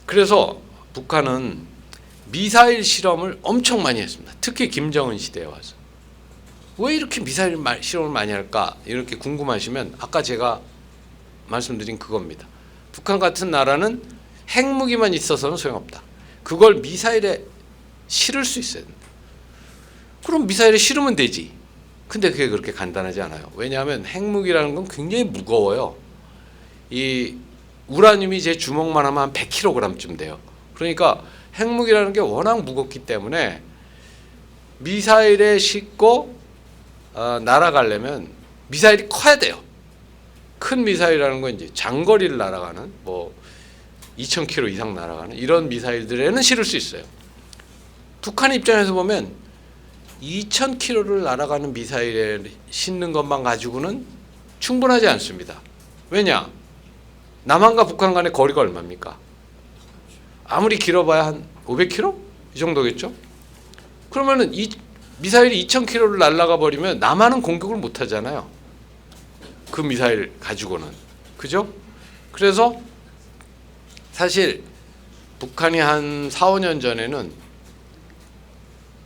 Speaker 3: 그래서 북한은 미사일 실험을 엄청 많이 했습니다. 특히 김정은 시대에 와서. 왜 이렇게 미사일 실험을 많이 할까? 이렇게 궁금하시면 아까 제가 말씀드린 그겁니다. 북한 같은 나라는 핵무기만 있어서는 소용없다. 그걸 미사일에 실을 수 있어야 된다. 그럼 미사일에 실으면 되지. 근데 그게 그렇게 간단하지 않아요. 왜냐하면 핵무기라는 건 굉장히 무거워요. 이 우라늄이 제 주먹만 하면 한 100kg쯤 돼요. 그러니까 핵무기라는 게 워낙 무겁기 때문에 미사일에 싣고 날아가려면 미사일이 커야 돼요. 큰 미사일이라는 건 이제 장거리를 날아가는 뭐 2,000km 이상 날아가는 이런 미사일들에는 실을 수 있어요. 북한 입장에서 보면 2,000km를 날아가는 미사일에 싣는 것만 가지고는 충분하지 않습니다. 왜냐? 남한과 북한 간의 거리가 얼마입니까? 아무리 길어봐야 한 500km? 이 정도겠죠? 그러면은 이 미사일이 2,000km를 날아가 버리면 남한은 공격을 못 하잖아요. 그 미사일 가지고는. 그죠? 그래서 사실 북한이 한 4, 5년 전에는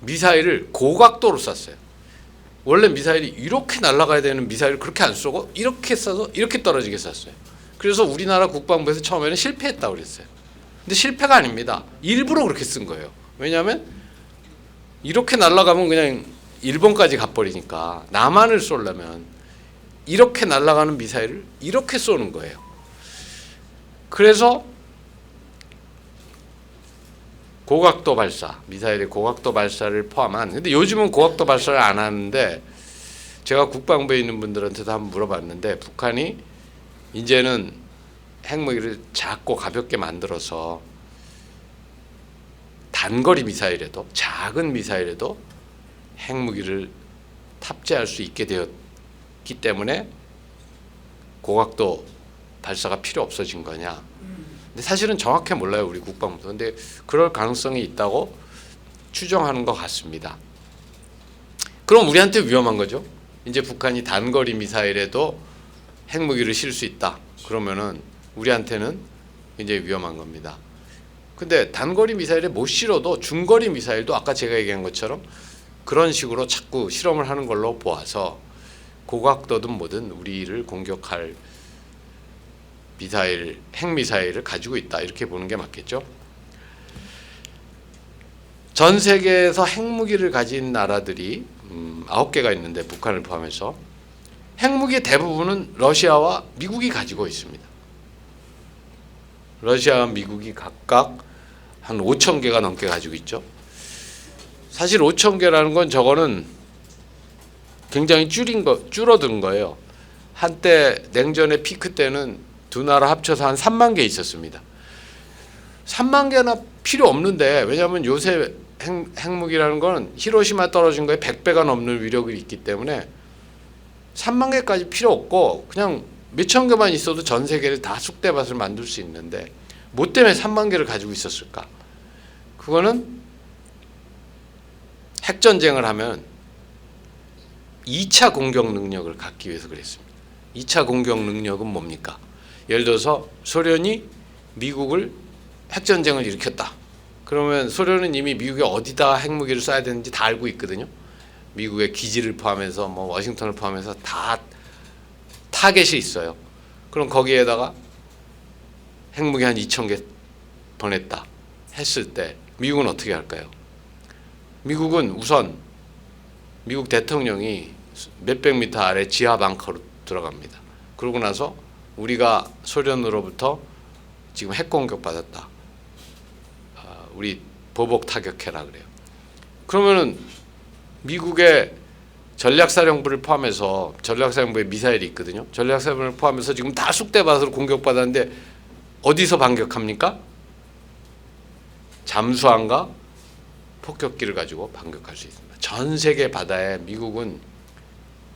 Speaker 3: 미사일을 고각도로 쐈어요. 원래 미사일이 이렇게 날아가야 되는 미사일을 그렇게 안 쏘고 이렇게 쏴서 이렇게 떨어지게 쐈어요. 그래서 우리나라 국방부에서 처음에는 실패했다고 그랬어요. 근데 실패가 아닙니다. 일부러 그렇게 쓴 거예요. 왜냐하면 이렇게 날아가면 그냥 일본까지 가버리니까 남한을 쏘려면 이렇게 날아가는 미사일을 이렇게 쏘는 거예요. 그래서 고각도 발사, 미사일의 고각도 발사를 포함한, 근데 요즘은 고각도 발사를 안 하는데 제가 국방부에 있는 분들한테도 한번 물어봤는데 북한이 이제는 핵무기를 작고 가볍게 만들어서 단거리 미사일에도, 작은 미사일에도 핵무기를 탑재할 수 있게 되었기 때문에 고각도 발사가 필요 없어진 거냐. 근데 사실은 정확히 몰라요, 우리 국방부도. 근데 그럴 가능성이 있다고 추정하는 것 같습니다. 그럼 우리한테 위험한 거죠. 이제 북한이 단거리 미사일에도 핵무기를 실 수 있다. 그러면은 우리한테는 굉장히 위험한 겁니다. 근데 단거리 미사일에 못 실어도 중거리 미사일도 아까 제가 얘기한 것처럼 그런 식으로 자꾸 실험을 하는 걸로 보아서 고각도든 뭐든 우리를 공격할 미사일, 핵미사일을 가지고 있다. 이렇게 보는 게 맞겠죠. 전 세계에서 핵무기를 가진 나라들이 9개가 있는데 북한을 포함해서 핵무기의 대부분은 러시아와 미국이 가지고 있습니다. 러시아와 미국이 각각 한 5,000개가 넘게 가지고 있죠. 사실 5,000개라는 건 저거는 굉장히 줄어든 거예요. 한때 냉전의 피크 때는 두 나라 합쳐서 한 3만 개 있었습니다. 3만 개나 필요 없는데, 왜냐하면 요새 핵무기라는 건 히로시마 떨어진 거에 100배가 넘는 위력이 있기 때문에 3만 개까지 필요 없고 그냥 몇천 개만 있어도 전 세계를 다 쑥대밭을 만들 수 있는데 뭐 때문에 3만 개를 가지고 있었을까? 그거는 핵전쟁을 하면 2차 공격 능력을 갖기 위해서 그랬습니다. 2차 공격 능력은 뭡니까? 예를 들어서 소련이 미국을 핵전쟁을 일으켰다. 그러면 소련은 이미 미국이 어디다 핵무기를 쏴야 되는지 다 알고 있거든요. 미국의 기지를 포함해서 뭐 워싱턴을 포함해서 다 타겟이 있어요. 그럼 거기에다가 핵무기 한 2,000개 보냈다 했을 때 미국은 어떻게 할까요? 미국은 우선 미국 대통령이 몇백 미터 아래 지하 벙커로 들어갑니다. 그러고 나서 우리가 소련으로부터 지금 핵공격 받았다. 우리 보복 타격해라 그래요. 그러면은 미국의 전략사령부를 포함해서 전략사령부에 미사일이 있거든요. 전략사령부를 포함해서 지금 다 쑥대밭으로 공격받았는데 어디서 반격합니까? 잠수함과 폭격기를 가지고 반격할 수 있습니다. 전 세계 바다에 미국은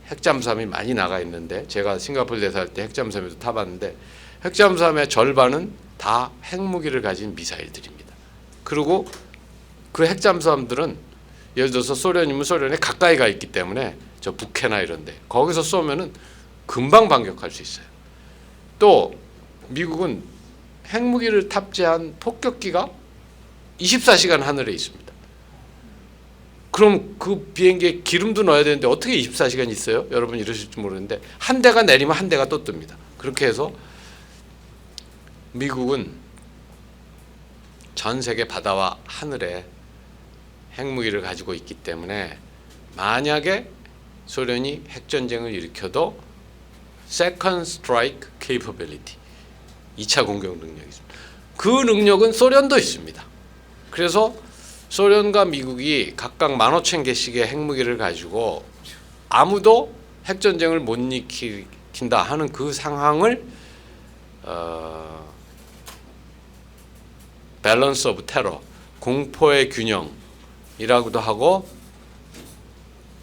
Speaker 3: 핵잠수함이 많이 나가 있는데 제가 싱가포르 대사할 때 핵잠수함에도 타봤는데 핵잠수함의 절반은 다 핵무기를 가진 미사일들입니다. 그리고 그 핵잠수함들은 예를 들어서 소련이면 소련에 가까이 가 있기 때문에 저 북해나 이런데 거기서 쏘면은 금방 반격할 수 있어요. 또 미국은 핵무기를 탑재한 폭격기가 24시간 하늘에 있습니다. 그럼 그 비행기에 기름도 넣어야 되는데 어떻게 24시간 있어요? 여러분 이러실지 모르는데 한 대가 내리면 한 대가 또 뜹니다. 그렇게 해서 미국은 전 세계 바다와 하늘에 핵무기를 가지고 있기 때문에 만약에 소련이 핵전쟁을 일으켜도 Second Strike Capability 2차 공격 능력이 있습니다. 그 능력은 소련도 있습니다. 그래서 소련과 미국이 각각 15,000개씩의 핵무기를 가지고 아무도 핵전쟁을 못 일으킨다 하는 그 상황을 밸런스 오브 테러, 공포의 균형이라고도 하고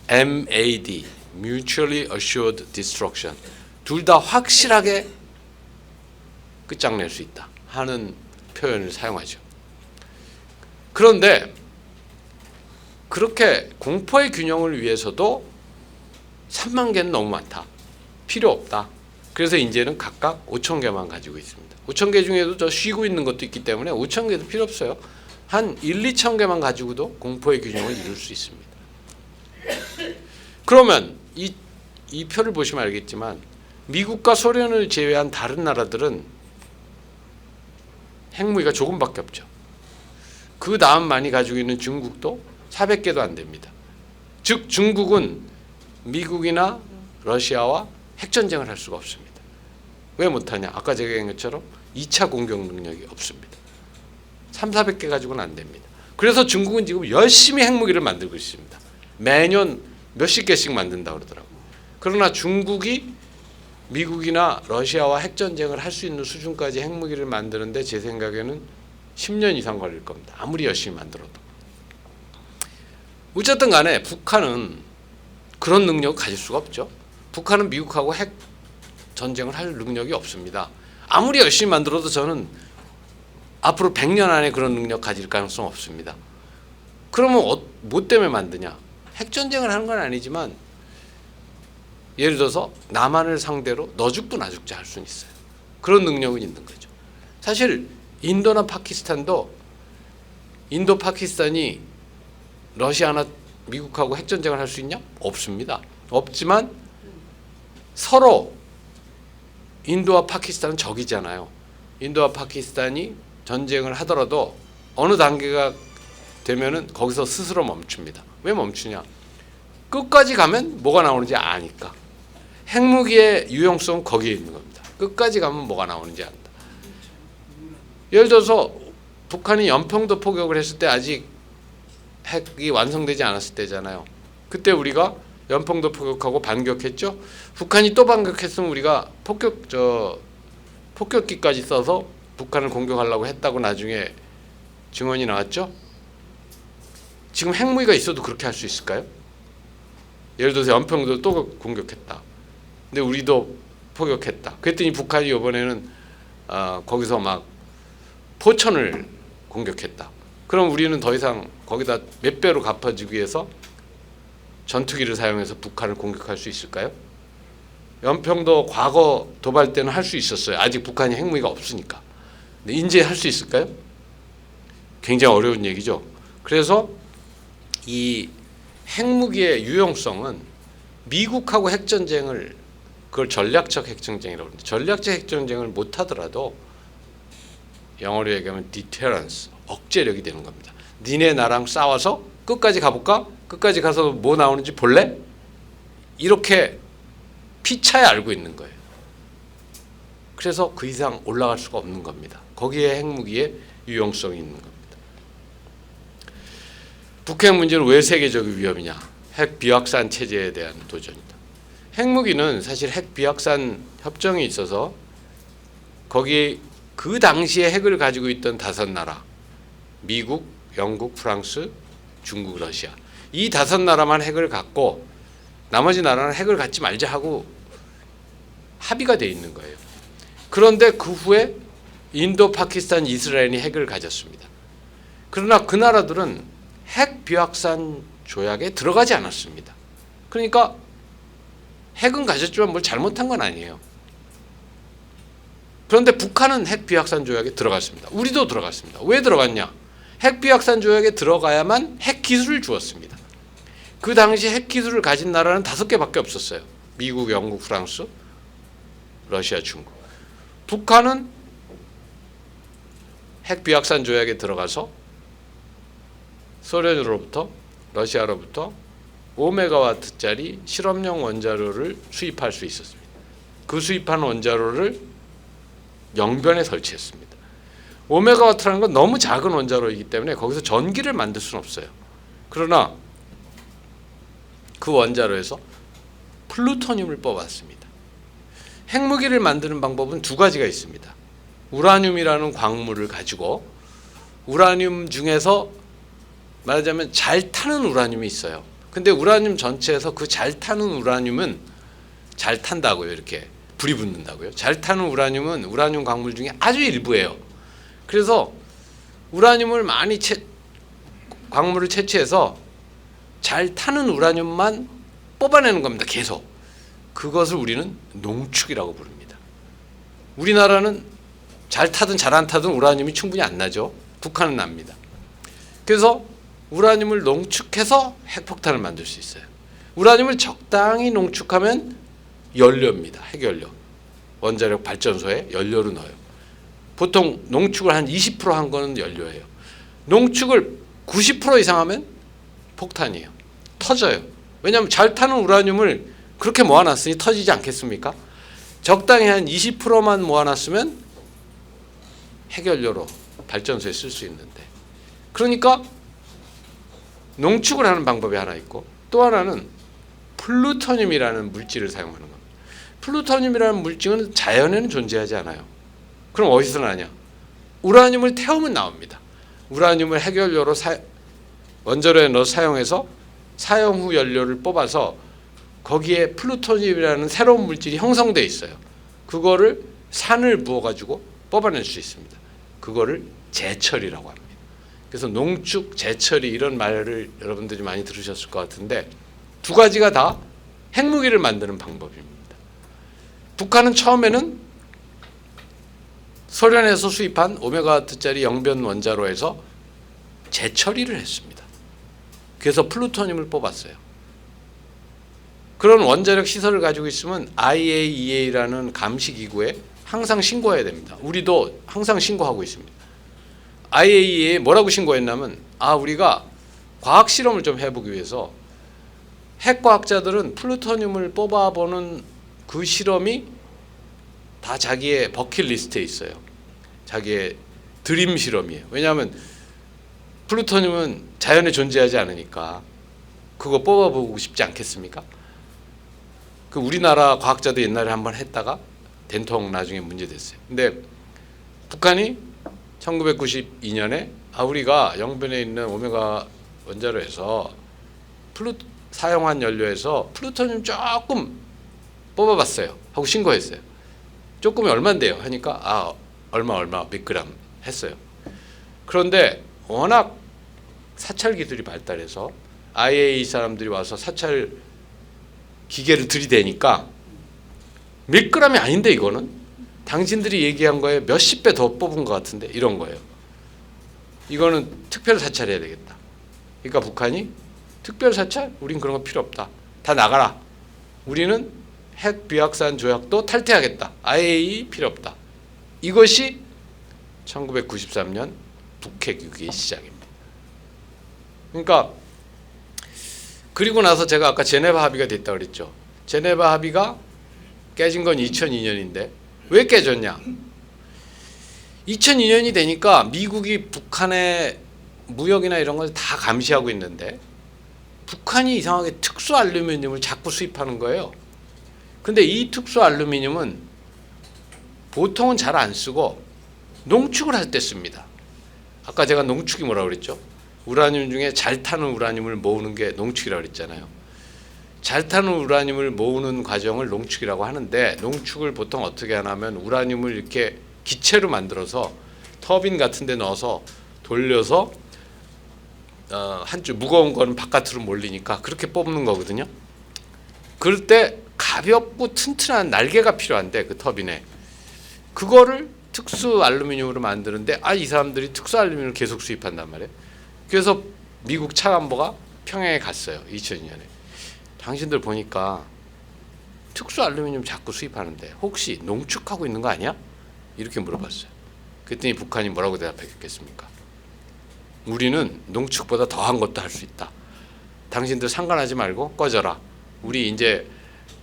Speaker 3: MAD, Mutually Assured Destruction, 둘 다 확실하게 끝장낼 수 있다 하는 표현을 사용하죠. 그런데 그렇게 공포의 균형을 위해서도 3만 개는 너무 많다. 필요 없다. 그래서 이제는 각각 5,000개만 가지고 있습니다. 5,000개 중에도 저 쉬고 있는 것도 있기 때문에 5,000개도 필요 없어요. 한 1-2,000개만 가지고도 공포의 균형을 이룰 수 있습니다. 그러면 이 표를 보시면 알겠지만 미국과 소련을 제외한 다른 나라들은 핵무기가 조금밖에 없죠. 그 다음 많이 가지고 있는 중국도 400개도 안 됩니다. 즉 중국은 미국이나 러시아와 핵전쟁을 할 수가 없습니다. 왜 못하냐? 아까 제가 얘기한 것처럼 2차 공격 능력이 없습니다. 300~400개 가지고는 안 됩니다. 그래서 중국은 지금 열심히 핵무기를 만들고 있습니다. 매년 몇십 개씩 만든다고 그러더라고요. 그러나 중국이 미국이나 러시아와 핵전쟁을 할 수 있는 수준까지 핵무기를 만드는데 제 생각에는 10년 이상 걸릴 겁니다. 아무리 열심히 만들어도. 어쨌든 간에 북한은 그런 능력을 가질 수가 없죠. 북한은 미국하고 핵 전쟁을 할 능력이 없습니다. 아무리 열심히 만들어도 저는 앞으로 100년 안에 그런 능력 가질 가능성 없습니다. 그러면 뭐 때문에 만드냐? 핵전쟁을 하는 건 아니지만 예를 들어서 남한을 상대로 너 죽고 나 죽자 할 수는 있어요. 그런 능력은 있는 거죠. 사실 인도나 파키스탄도 인도 파키스탄이 러시아나 미국하고 핵전쟁을 할 수 있냐? 없습니다. 없지만 서로 인도와 파키스탄은 적이잖아요. 인도와 파키스탄이 전쟁을 하더라도 어느 단계가 되면은 거기서 스스로 멈춥니다. 왜 멈추냐? 끝까지 가면 뭐가 나오는지 아니까. 핵무기의 유용성은 거기에 있는 겁니다. 끝까지 가면 뭐가 나오는지 안다. 예를 들어서 북한이 연평도 포격을 했을 때 아직 핵이 완성되지 않았을 때잖아요. 그때 우리가 연평도 포격하고 반격했죠. 북한이 또 반격했으면 우리가 폭격기까지 써서 북한을 공격하려고 했다고 나중에 증언이 나왔죠. 지금 핵무기가 있어도 그렇게 할 수 있을까요? 예를 들어서 연평도 또 공격했다. 근데 우리도 포격했다. 그랬더니 북한이 이번에는 거기서 막 포천을 공격했다. 그럼 우리는 더 이상 거기다 몇 배로 갚아주기 위해서 전투기를 사용해서 북한을 공격할 수 있을까요? 연평도 과거 도발 때는 할 수 있었어요. 아직 북한이 핵무기가 없으니까. 근데 이제 할 수 있을까요? 굉장히 어려운 얘기죠. 그래서 이 핵무기의 유용성은 미국하고 핵전쟁을 그걸 전략적 핵전쟁이라고 하는데 전략적 핵전쟁을 못하더라도 영어로 얘기하면 deterrence, 억제력이 되는 겁니다. 니네 나랑 싸워서 끝까지 가볼까? 끝까지 가서 뭐 나오는지 볼래? 이렇게 피차에 알고 있는 거예요. 그래서 그 이상 올라갈 수가 없는 겁니다. 거기에 핵무기의 유용성이 있는 겁니다. 북핵 문제는 왜 세계적 위협이냐? 핵 비확산 체제에 대한 도전이다. 핵무기는 사실 핵 비확산 협정이 있어서 거기 그 당시에 핵을 가지고 있던 5나라, 미국, 영국, 프랑스, 중국, 러시아, 이 5나라만 핵을 갖고 나머지 나라는 핵을 갖지 말자 하고 합의가 돼 있는 거예요. 그런데 그 후에 인도, 파키스탄, 이스라엘이 핵을 가졌습니다. 그러나 그 나라들은 핵 비확산 조약에 들어가지 않았습니다. 그러니까 핵은 가졌지만 뭘 잘못한 건 아니에요. 그런데 북한은 핵 비확산 조약에 들어갔습니다. 우리도 들어갔습니다. 왜 들어갔냐? 핵 비확산 조약에 들어가야만 핵 기술을 주었습니다. 그 당시 핵 기술을 가진 나라는 5개밖에 없었어요. 미국, 영국, 프랑스, 러시아, 중국. 북한은 핵 비확산 조약에 들어가서 소련으로부터 러시아로부터 5메가와트짜리 실험용 원자로를 수입할 수 있었습니다. 그 수입한 원자로를 영변에 설치했습니다. 오메가와트라는 건 너무 작은 원자로이기 때문에 거기서 전기를 만들 수는 없어요. 그러나 그 원자로에서 플루토늄을 뽑았습니다. 핵무기를 만드는 방법은 두 가지가 있습니다. 우라늄이라는 광물을 가지고 우라늄 중에서 말하자면 잘 타는 우라늄이 있어요. 근데 우라늄 전체에서 그 잘 타는 우라늄은 잘 탄다고요. 이렇게 불이 붙는다고요. 잘 타는 우라늄은 우라늄 광물 중에 아주 일부예요. 그래서 우라늄을 많이 광물을 채취해서 잘 타는 우라늄만 뽑아내는 겁니다. 계속. 그것을 우리는 농축이라고 부릅니다. 우리나라는 잘 타든 잘 안 타든 우라늄이 충분히 안 나죠. 북한은 납니다. 그래서 우라늄을 농축해서 핵폭탄을 만들 수 있어요. 우라늄을 적당히 농축하면 연료입니다. 핵연료. 원자력 발전소에 연료를 넣어요. 보통 농축을 한 20%한 거는 연료예요. 농축을 90% 이상 하면 폭탄이에요. 터져요. 왜냐하면 잘 타는 우라늄을 그렇게 모아놨으니 터지지 않겠습니까? 적당히 한 20%만 모아놨으면 핵연료로 발전소에 쓸 수 있는데, 그러니까 농축을 하는 방법이 하나 있고 또 하나는 플루토늄이라는 물질을 사용하는 겁니다. 플루토늄이라는 물질은 자연에는 존재하지 않아요. 그럼 어디서 나냐? 우라늄을 태우면 나옵니다. 우라늄을 핵연료로 원자로에 넣어 사용해서 사용 후 연료를 뽑아서 거기에 플루토늄이라는 새로운 물질이 형성돼 있어요. 그거를 산을 부어가지고 뽑아낼 수 있습니다. 그거를 제철이라고 합니다. 그래서 농축, 제철이 이런 말을 여러분들이 많이 들으셨을 것 같은데 두 가지가 다 핵무기를 만드는 방법입니다. 북한은 처음에는 소련에서 수입한 오메가와트짜리 영변 원자로에서 재처리를 했습니다. 그래서 플루토늄을 뽑았어요. 그런 원자력 시설을 가지고 있으면 IAEA라는 감시기구에 항상 신고해야 됩니다. 우리도 항상 신고하고 있습니다. IAEA에 뭐라고 신고했냐면 우리가 과학 실험을 좀 해보기 위해서 핵과학자들은 플루토늄을 뽑아보는 그 실험이 다 자기의 버킷리스트에 있어요. 자기의 드림 실험이에요. 왜냐하면 플루토늄은 자연에 존재하지 않으니까 그거 뽑아보고 싶지 않겠습니까? 그 우리나라 과학자도 옛날에 한번 했다가 된통 나중에 문제됐어요. 근데 북한이 1992년에 우리가 영변에 있는 오메가 원자로에서 사용한 연료에서 플루토늄 조금 뽑아봤어요 하고 신고했어요. 조금이 얼마인데요 하니까 얼마 몇 그램 했어요. 그런데 워낙 사찰 기술이 발달해서 IAEA 사람들이 와서 사찰 기계를 들이대니까 몇 그램이 아닌데 이거는 당신들이 얘기한 거에 몇십 배 더 뽑은 것 같은데 이런 거예요. 이거는 특별 사찰해야 되겠다. 그러니까 북한이 특별 사찰? 우린 그런 거 필요 없다. 다 나가라. 우리는 핵 비확산 조약도 탈퇴하겠다. IAEA 필요 없다. 이것이 1993년 북핵 위기의 시작입니다. 그러니까 그리고 나서 제가 아까 제네바 합의가 됐다고 그랬죠. 제네바 합의가 깨진 건 2002년인데 왜 깨졌냐? 2002년이 되니까 미국이 북한의 무역이나 이런 걸 다 감시하고 있는데 북한이 이상하게 특수 알루미늄을 자꾸 수입하는 거예요. 근데 이 특수 알루미늄은 보통은 잘 안 쓰고 농축을 할 때 씁니다. 아까 제가 농축이 뭐라고 그랬죠? 우라늄 중에 잘 타는 우라늄을 모으는 게 농축이라고 그랬잖아요. 잘 타는 우라늄을 모으는 과정을 농축이라고 하는데 농축을 보통 어떻게 하냐면 우라늄을 이렇게 기체로 만들어서 터빈 같은 데 넣어서 돌려서 한쪽 무거운 거는 바깥으로 몰리니까 그렇게 뽑는 거거든요. 그럴 때 가볍고 튼튼한 날개가 필요한데 그 터빈에 그거를 특수 알루미늄으로 만드는데 이 사람들이 특수 알루미늄을 계속 수입한단 말이에요. 그래서 미국 차관보가 평양에 갔어요. 2002년에. 당신들 보니까 특수 알루미늄 자꾸 수입하는데 혹시 농축하고 있는 거 아니야? 이렇게 물어봤어요. 그랬더니 북한이 뭐라고 대답했겠습니까? 우리는 농축보다 더한 것도 할 수 있다. 당신들 상관하지 말고 꺼져라. 우리 이제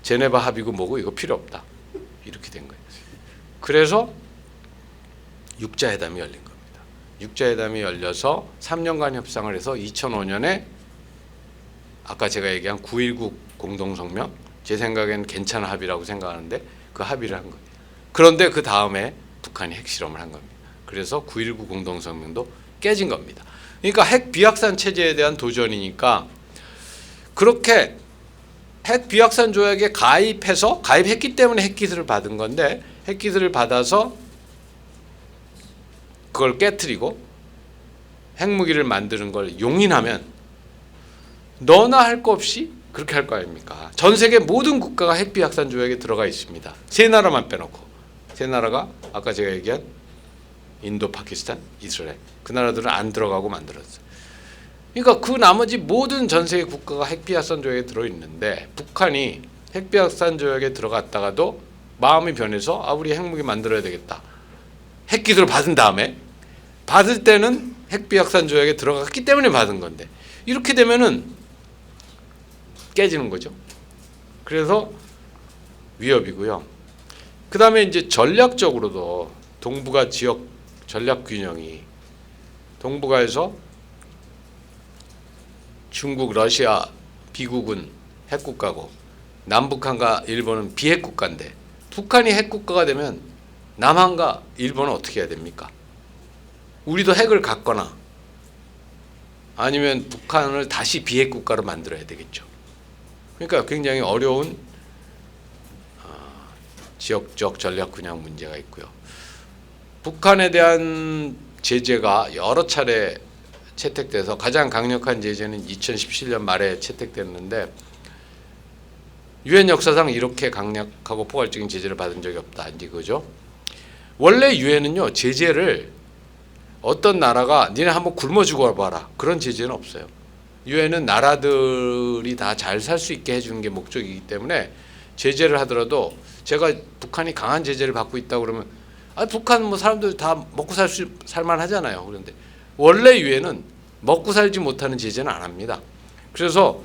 Speaker 3: 제네바 합의고 뭐고 이거 필요 없다. 이렇게 된 거예요. 그래서 육자회담이 열린 겁니다. 육자회담이 열려서 3년간 협상을 해서 2005년에 아까 제가 얘기한 9.19 공동성명, 제 생각에는 괜찮은 합의라고 생각하는데 그 합의를 한 거예요. 그런데 그 다음에 북한이 핵실험을 한 겁니다. 그래서 9.19 공동성명도 깨진 겁니다. 그러니까 핵 비확산 체제에 대한 도전이니까 그렇게 핵 비확산 조약에 가입했기 때문에 핵기술을 받은 건데 핵기술을 받아서 그걸 깨트리고 핵무기를 만드는 걸 용인하면 너나 할 거 없이 그렇게 할 거 아닙니까? 전 세계 모든 국가가 핵 비확산 조약에 들어가 있습니다. 세 나라만 빼놓고. 세 나라가 아까 제가 얘기한 인도, 파키스탄, 이스라엘. 그 나라들은 안 들어가고 만들었어요. 그러니까 그 나머지 모든 전 세계 국가가 핵 비확산 조약에 들어있는데 북한이 핵 비확산 조약에 들어갔다가도 마음이 변해서 우리 핵무기 만들어야 되겠다. 핵기술을 받은 다음에 받을 때는 핵 비확산 조약에 들어갔기 때문에 받은 건데 이렇게 되면은 깨지는 거죠. 그래서 위협이고요. 그 다음에 이제 전략적으로도 동북아 지역 전략 균형이 동북아에서 중국, 러시아, 미국은 핵국가고 남북한과 일본은 비핵국가인데 북한이 핵국가가 되면 남한과 일본은 어떻게 해야 됩니까? 우리도 핵을 갖거나 아니면 북한을 다시 비핵국가로 만들어야 되겠죠. 그러니까 굉장히 어려운 지역적 전략 균형 문제가 있고요. 북한에 대한 제재가 여러 차례 채택돼서 가장 강력한 제재는 2017년 말에 채택됐는데 유엔 역사상 이렇게 강력하고 포괄적인 제재를 받은 적이 없다. 이제 그죠? 원래 유엔은요 제재를 어떤 나라가 니네 한번 굶어 죽어봐라 그런 제재는 없어요. 유엔은 나라들이 다 잘 살 수 있게 해주는 게 목적이기 때문에 제재를 하더라도 제가 북한이 강한 제재를 받고 있다 그러면 북한 뭐 사람들 다 먹고 살만 하잖아요. 그런데 원래 유엔은 먹고 살지 못하는 제재는 안 합니다. 그래서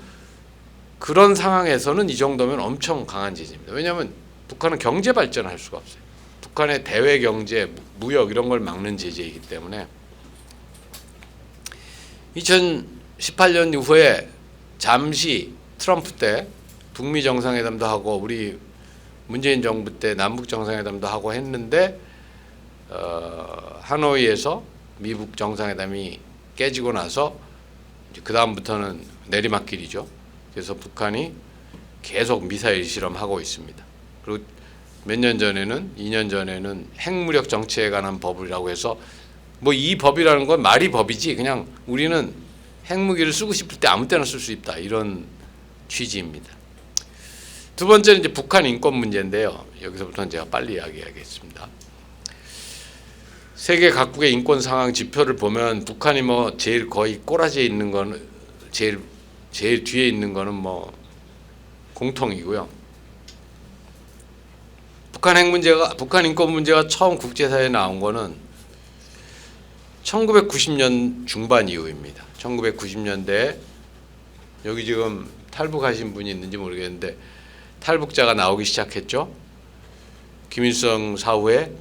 Speaker 3: 그런 상황에서는 이 정도면 엄청 강한 제재입니다. 왜냐하면 북한은 경제 발전할 수가 없어요. 북한의 대외 경제, 무역 이런 걸 막는 제재이기 때문에 2018년 이후에 잠시 트럼프 때 북미 정상회담도 하고 우리 문재인 정부 때 남북 정상회담도 하고 했는데 하노이에서 미북 정상회담이 깨지고 나서 그 다음부터는 내리막길이죠. 그래서 북한이 계속 미사일 실험하고 있습니다. 그리고 몇 년 전에는 2년 전에는 핵무력 정치에 관한 법이라고 해서 뭐 이 법이라는 건 말이 법이지 그냥 우리는 핵무기를 쓰고 싶을 때 아무 때나 쓸 수 있다 이런 취지입니다. 두 번째는 이제 북한 인권 문제인데요. 여기서부터는 제가 빨리 이야기하겠습니다. 세계 각국의 인권 상황 지표를 보면 북한이 뭐 제일 거의 꼬라지에 있는 거는 제일 뒤에 있는 거는 뭐 공통이고요. 북한 인권 문제가 처음 국제사회에 나온 거는 1990년 중반 이후입니다. 1990년대에 여기 지금 탈북하신 분이 있는지 모르겠는데 탈북자가 나오기 시작했죠. 김일성 사후에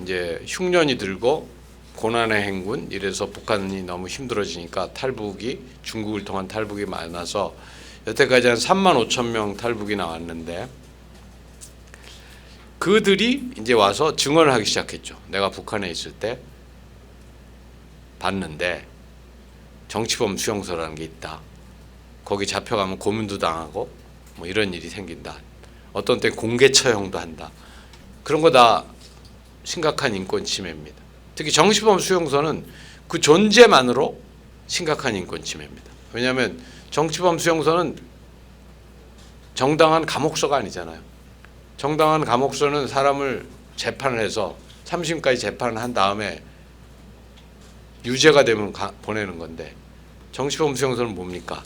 Speaker 3: 이제 흉년이 들고 고난의 행군 이래서 북한이 너무 힘들어지니까 탈북이 중국을 통한 탈북이 많아서 여태까지 한 3만 5천 명 탈북이 나왔는데 그들이 이제 와서 증언을 하기 시작했죠. 내가 북한에 있을 때 봤는데 정치범 수용소라는 게 있다. 거기 잡혀가면 고문도 당하고 뭐 이런 일이 생긴다. 어떤 때 공개 처형도 한다. 그런 거 다 심각한 인권 침해입니다. 특히 정치범 수용소는 그 존재만으로 심각한 인권 침해입니다. 왜냐하면 정치범 수용소는 정당한 감옥소가 아니잖아요. 정당한 감옥소는 사람을 재판을 해서 3심까지 재판을 한 다음에 유죄가 되면 보내는 건데 정치범 수용소는 뭡니까?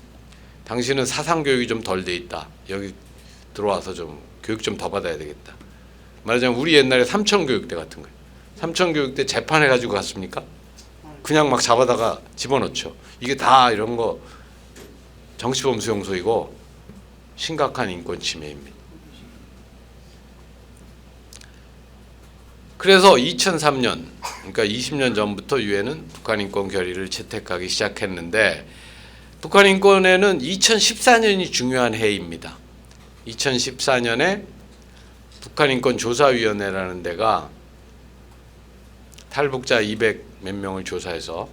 Speaker 3: 당신은 사상교육이 좀 덜 돼 있다. 여기 들어와서 좀 교육 좀 더 받아야 되겠다. 말하자면 우리 옛날에 삼천교육대 같은 거예요. 삼천교육대 재판해가지고 갔습니까? 그냥 막 잡아다가 집어넣죠. 이게 다 이런 거 정치범 수용소이고 심각한 인권 침해입니다. 그래서 2003년, 그러니까 20년 전부터 유엔은 북한 인권 결의를 채택하기 시작했는데, 북한 인권에는 2014년이 중요한 해입니다. 2014년에 북한 인권 조사위원회라는 데가 탈북자 200 몇 명을 조사해서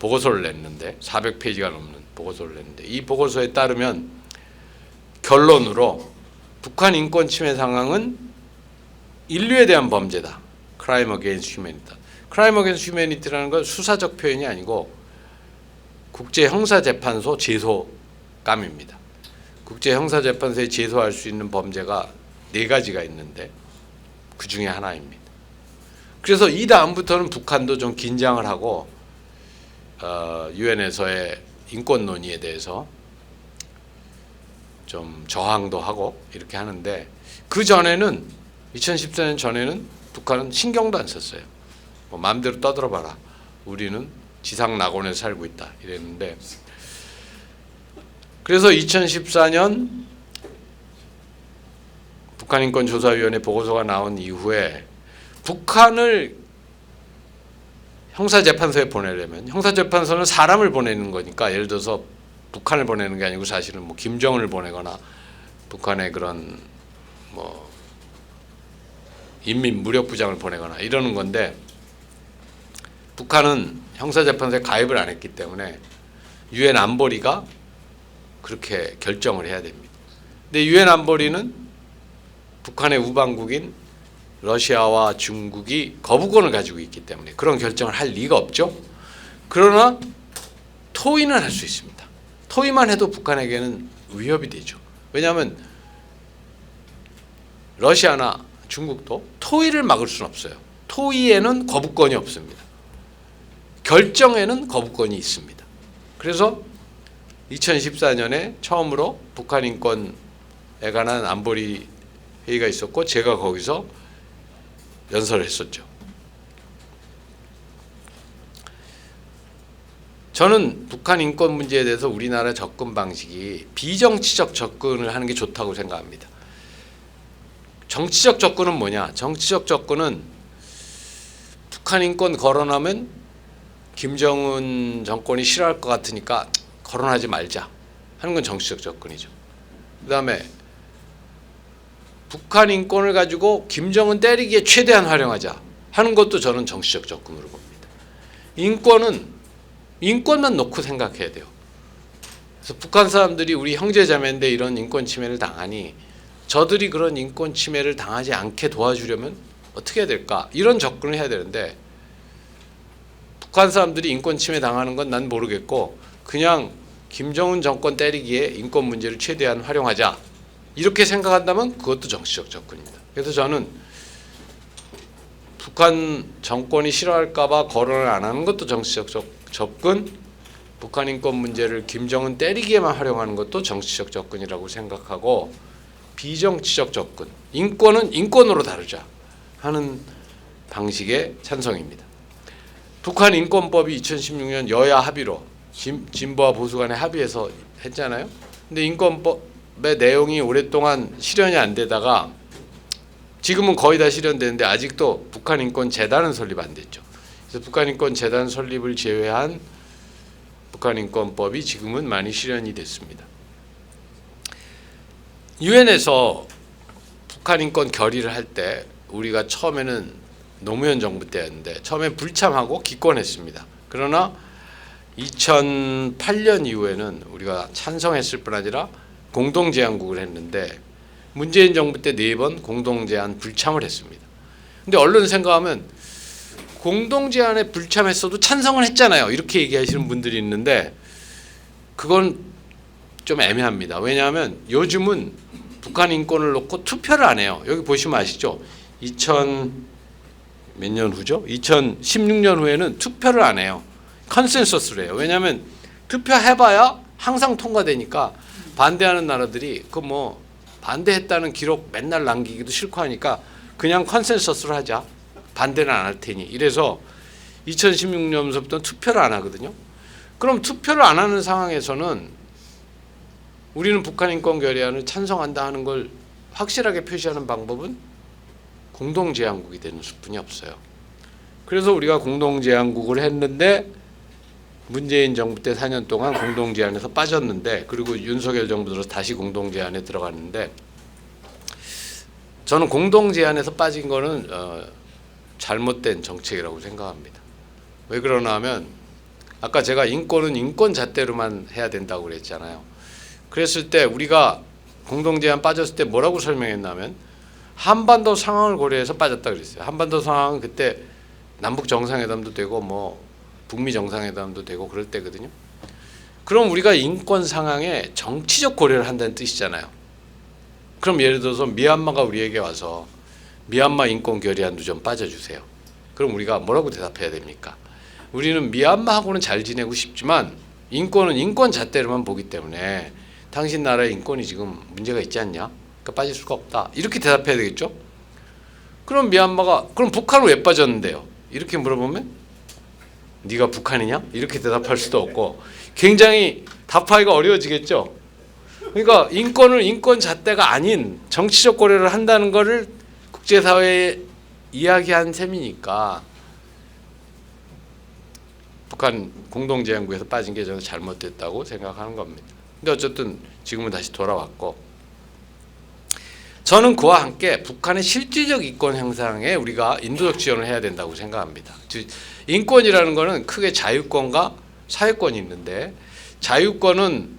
Speaker 3: 보고서를 냈는데, 400페이지가 넘는 보고서를 냈는데, 이 보고서에 따르면 결론으로 북한 인권 침해 상황은 인류에 대한 범죄다. Crime against humanity. Crime against humanity라는 건 수사적 표현이 아니고 국제형사재판소 제소감입니다. 국제형사재판소에 제소할 수 있는 범죄가 4가지가 있는데 그 중에 하나입니다. 그래서 이 다음부터는 북한도 좀 긴장을 하고 유엔에서의 인권 논의에 대해서 좀 저항도 하고 이렇게 하는데, 그 전에는 2014년 전에는 북한은 신경도 안 썼어요. 뭐 마음대로 떠들어봐라. 우리는 지상 낙원에 살고 있다 이랬는데, 그래서 2014년 북한인권조사위원회 보고서가 나온 이후에 북한을 형사재판소에 보내려면, 형사재판소는 사람을 보내는 거니까, 예를 들어서 북한을 보내는 게 아니고 사실은 뭐 김정은을 보내거나 북한의 그런 뭐 인민무력부장을 보내거나 이러는 건데, 북한은 형사재판소에 가입을 안 했기 때문에 유엔 안보리가 그렇게 결정을 해야 됩니다. 근데 유엔 안보리는 북한의 우방국인 러시아와 중국이 거부권을 가지고 있기 때문에 그런 결정을 할 리가 없죠. 그러나 토의는 할 수 있습니다. 토의만 해도 북한에게는 위협이 되죠. 왜냐하면 러시아나 중국도 토의를 막을 수는 없어요. 토의에는 거부권이 없습니다. 결정에는 거부권이 있습니다. 그래서 2014년에 처음으로 북한 인권에 관한 안보리 회의가 있었고, 제가 거기서 연설을 했었죠. 저는 북한 인권 문제에 대해서 우리나라 접근 방식이 비정치적 접근을 하는 게 좋다고 생각합니다. 정치적 접근은 뭐냐? 정치적 접근은 북한 인권 거론하면 김정은 정권이 싫어할 것 같으니까 거론하지 말자 하는 건 정치적 접근이죠. 그 다음에 북한 인권을 가지고 김정은 때리기에 최대한 활용하자 하는 것도 저는 정치적 접근으로 봅니다. 인권만 놓고 생각해야 돼요. 그래서 북한 사람들이 우리 형제자매인데 이런 인권 침해를 당하니 저들이 그런 인권 침해를 당하지 않게 도와주려면 어떻게 해야 될까? 이런 접근을 해야 되는데, 북한 사람들이 인권 침해 당하는 건 난 모르겠고 그냥 김정은 정권 때리기에 인권 문제를 최대한 활용하자 이렇게 생각한다면 그것도 정치적 접근입니다. 그래서 저는 북한 정권이 싫어할까 봐 거론을 안 하는 것도 정치적 접근, 북한 인권 문제를 김정은 때리기에만 활용하는 것도 정치적 접근이라고 생각하고, 비정치적 접근, 인권은 인권으로 다루자 하는 방식의 찬성입니다. 북한 인권법이 2016년 여야 합의로 진보와 보수 간에 합의해서 했잖아요. 근데 인권법의 내용이 오랫동안 실현이 안 되다가 지금은 거의 다 실현되는데 아직도 북한 인권 재단은 설립 안 됐죠. 그래서 북한 인권 재단 설립을 제외한 북한 인권법이 지금은 많이 실현이 됐습니다. 유엔에서 북한 인권 결의를 할 때 우리가 처음에는 노무현 정부 때였는데 처음에 불참하고 기권했습니다. 그러나 2008년 이후에는 우리가 찬성했을 뿐 아니라 공동제안국을 했는데, 문재인 정부 때 4번 공동제안 불참을 했습니다. 근데 언론 생각하면 공동제안에 불참했어도 찬성을 했잖아요, 이렇게 얘기하시는 분들이 있는데 그건 좀 애매합니다. 왜냐하면 요즘은 북한 인권을 놓고 투표를 안 해요. 여기 보시면 아시죠? 몇 년 후죠? 2016년 후에는 투표를 안 해요. 컨센서스로 해요. 왜냐하면 투표해봐야 항상 통과되니까 반대하는 나라들이 그 뭐 반대했다는 기록 맨날 남기기도 싫고 하니까 그냥 컨센서스로 하자, 반대는 안 할 테니, 이래서 2016년부터 투표를 안 하거든요. 그럼 투표를 안 하는 상황에서는 우리는 북한 인권 결의안을 찬성한다 하는 걸 확실하게 표시하는 방법은 공동제한국이 되는 수뿐이 없어요. 그래서 우리가 공동제한국을 했는데 문재인 정부 때 4년 동안 공동제한에서 빠졌는데, 그리고 윤석열 정부 들어서 다시 공동제한에 들어갔는데, 저는 공동제한에서 빠진 거는 잘못된 정책이라고 생각합니다. 왜 그러나 하면 아까 제가 인권은 인권 잣대로만 해야 된다고 그랬잖아요. 그랬을 때 우리가 공동제한 빠졌을 때 뭐라고 설명했냐면 한반도 상황을 고려해서 빠졌다 그랬어요. 한반도 상황은 그때 남북 정상회담도 되고 뭐 북미 정상회담도 되고 그럴 때거든요. 그럼 우리가 인권 상황에 정치적 고려를 한다는 뜻이잖아요. 그럼 예를 들어서 미얀마가 우리에게 와서 미얀마 인권 결의안도 좀 빠져주세요. 그럼 우리가 뭐라고 대답해야 됩니까? 우리는 미얀마하고는 잘 지내고 싶지만 인권은 인권 잣대로만 보기 때문에 당신 나라의 인권이 지금 문제가 있지 않냐? 그러니까 빠질 수가 없다. 이렇게 대답해야 되겠죠? 그럼 미얀마가 그럼 북한은 왜 빠졌는데요? 이렇게 물어보면 네가 북한이냐? 이렇게 대답할 수도 없고 굉장히 답하기가 어려워지겠죠. 그러니까 인권을 인권 잣대가 아닌 정치적 고려를 한다는 것을 국제사회에 이야기한 셈이니까 북한 공동제한국에서 빠진 게 저는 잘못됐다고 생각하는 겁니다. 근데 어쨌든 지금은 다시 돌아왔고, 저는 그와 함께 북한의 실질적 인권 향상에 우리가 인도적 지원을 해야 된다고 생각합니다. 즉 인권이라는 것은 크게 자유권과 사회권이 있는데, 자유권은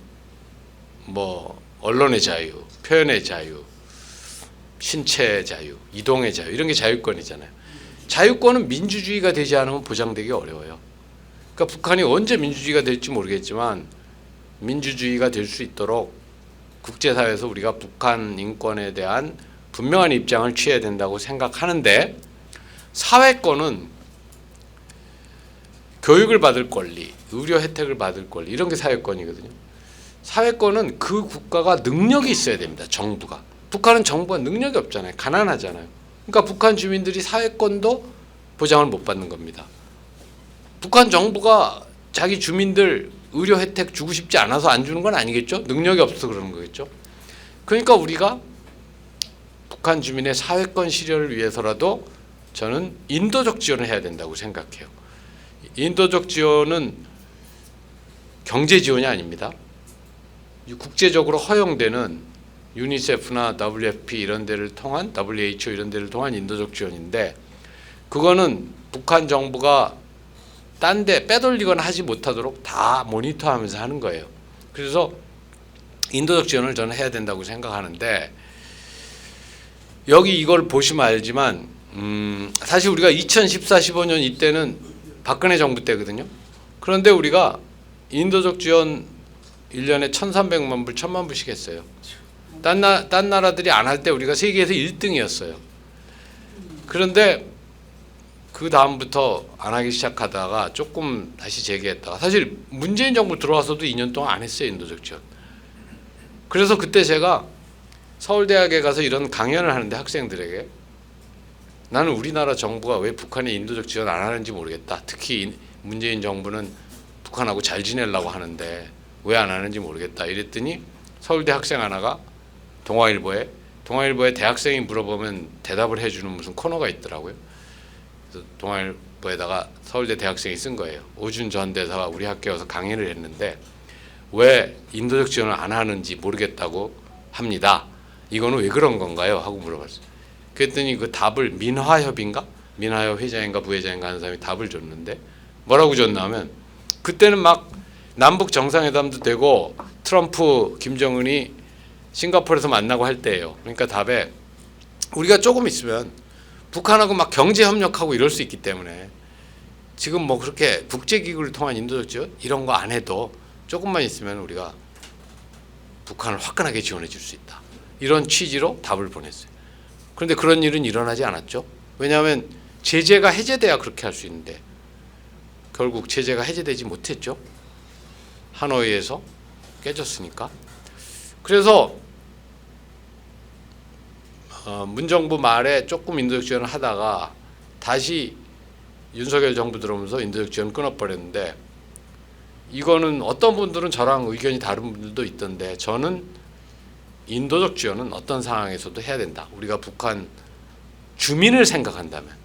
Speaker 3: 뭐 언론의 자유, 표현의 자유, 신체의 자유, 이동의 자유, 이런 게 자유권이잖아요. 자유권은 민주주의가 되지 않으면 보장되기 어려워요. 그러니까 북한이 언제 민주주의가 될지 모르겠지만 민주주의가 될 수 있도록 국제사회에서 우리가 북한 인권에 대한 분명한 입장을 취해야 된다고 생각하는데, 사회권은 교육을 받을 권리, 의료 혜택을 받을 권리, 이런 게 사회권이거든요. 사회권은 그 국가가 능력이 있어야 됩니다. 정부가. 북한은 정부가 능력이 없잖아요. 가난하잖아요. 그러니까 북한 주민들이 사회권도 보장을 못 받는 겁니다. 북한 정부가 자기 주민들 의료 혜택 주고 싶지 않아서 안 주는 건 아니겠죠? 능력이 없어서 그러는 거겠죠? 그러니까 우리가 북한 주민의 사회권 실현을 위해서라도 저는 인도적 지원을 해야 된다고 생각해요. 인도적 지원은 경제 지원이 아닙니다. 국제적으로 허용되는 유니세프나 WFP 이런 데를 통한, WHO 이런 데를 통한 인도적 지원인데, 그거는 북한 정부가 딴 데 빼돌리거나 하지 못하도록 다 모니터하면서 하는 거예요. 그래서 인도적 지원을 저는 해야 된다고 생각하는데, 여기 이걸 보시면 알지만 사실 우리가 2014-15년 이때는 박근혜 정부 때거든요. 그런데 우리가 인도적 지원 1년에 1,300만 불, 1,000만 불씩 했어요. 딴 나라들이 안 할 때 우리가 세계에서 1등이었어요. 그런데 그 다음부터 안 하기 시작하다가 조금 다시 재개했다가, 사실 문재인 정부 들어와서도 2년 동안 안 했어요, 인도적 지원. 그래서 그때 제가 서울대학에 가서 이런 강연을 하는데 학생들에게, 나는 우리나라 정부가 왜 북한에 인도적 지원 안 하는지 모르겠다. 특히 문재인 정부는 북한하고 잘 지내려고 하는데 왜 안 하는지 모르겠다. 이랬더니 서울대 학생 하나가 동아일보에 대학생이 물어보면 대답을 해주는 무슨 코너가 있더라고요. 그래서 동아일보에다가 서울대 대학생이 쓴 거예요. 오준 전 대사가 우리 학교에 와서 강의를 했는데 왜 인도적 지원을 안 하는지 모르겠다고 합니다. 이거는 왜 그런 건가요? 하고 물어봤어요. 그랬더니 그 답을 민화협인가? 민화협 회장인가 부회장인가 하는 사람이 답을 줬는데, 뭐라고 줬냐면, 그때는 막 남북 정상회담도 되고 트럼프, 김정은이 싱가포르에서 만나고 할 때예요. 그러니까 답에 우리가 조금 있으면 북한하고 막 경제 협력하고 이럴 수 있기 때문에 지금 뭐 그렇게 국제기구를 통한 인도적 지원 이런 거 안 해도 조금만 있으면 우리가 북한을 화끈하게 지원해 줄 수 있다. 이런 취지로 답을 보냈어요. 그런데 그런 일은 일어나지 않았죠. 왜냐하면 제재가 해제돼야 그렇게 할 수 있는데 결국 제재가 해제되지 못했죠. 하노이에서 깨졌으니까. 그래서 문정부 말에 조금 인도적 지원을 하다가 다시 윤석열 정부 들어오면서 인도적 지원 끊어버렸는데, 이거는 어떤 분들은 저랑 의견이 다른 분들도 있던데, 저는 인도적 지원은 어떤 상황에서도 해야 된다. 우리가 북한 주민을 생각한다면,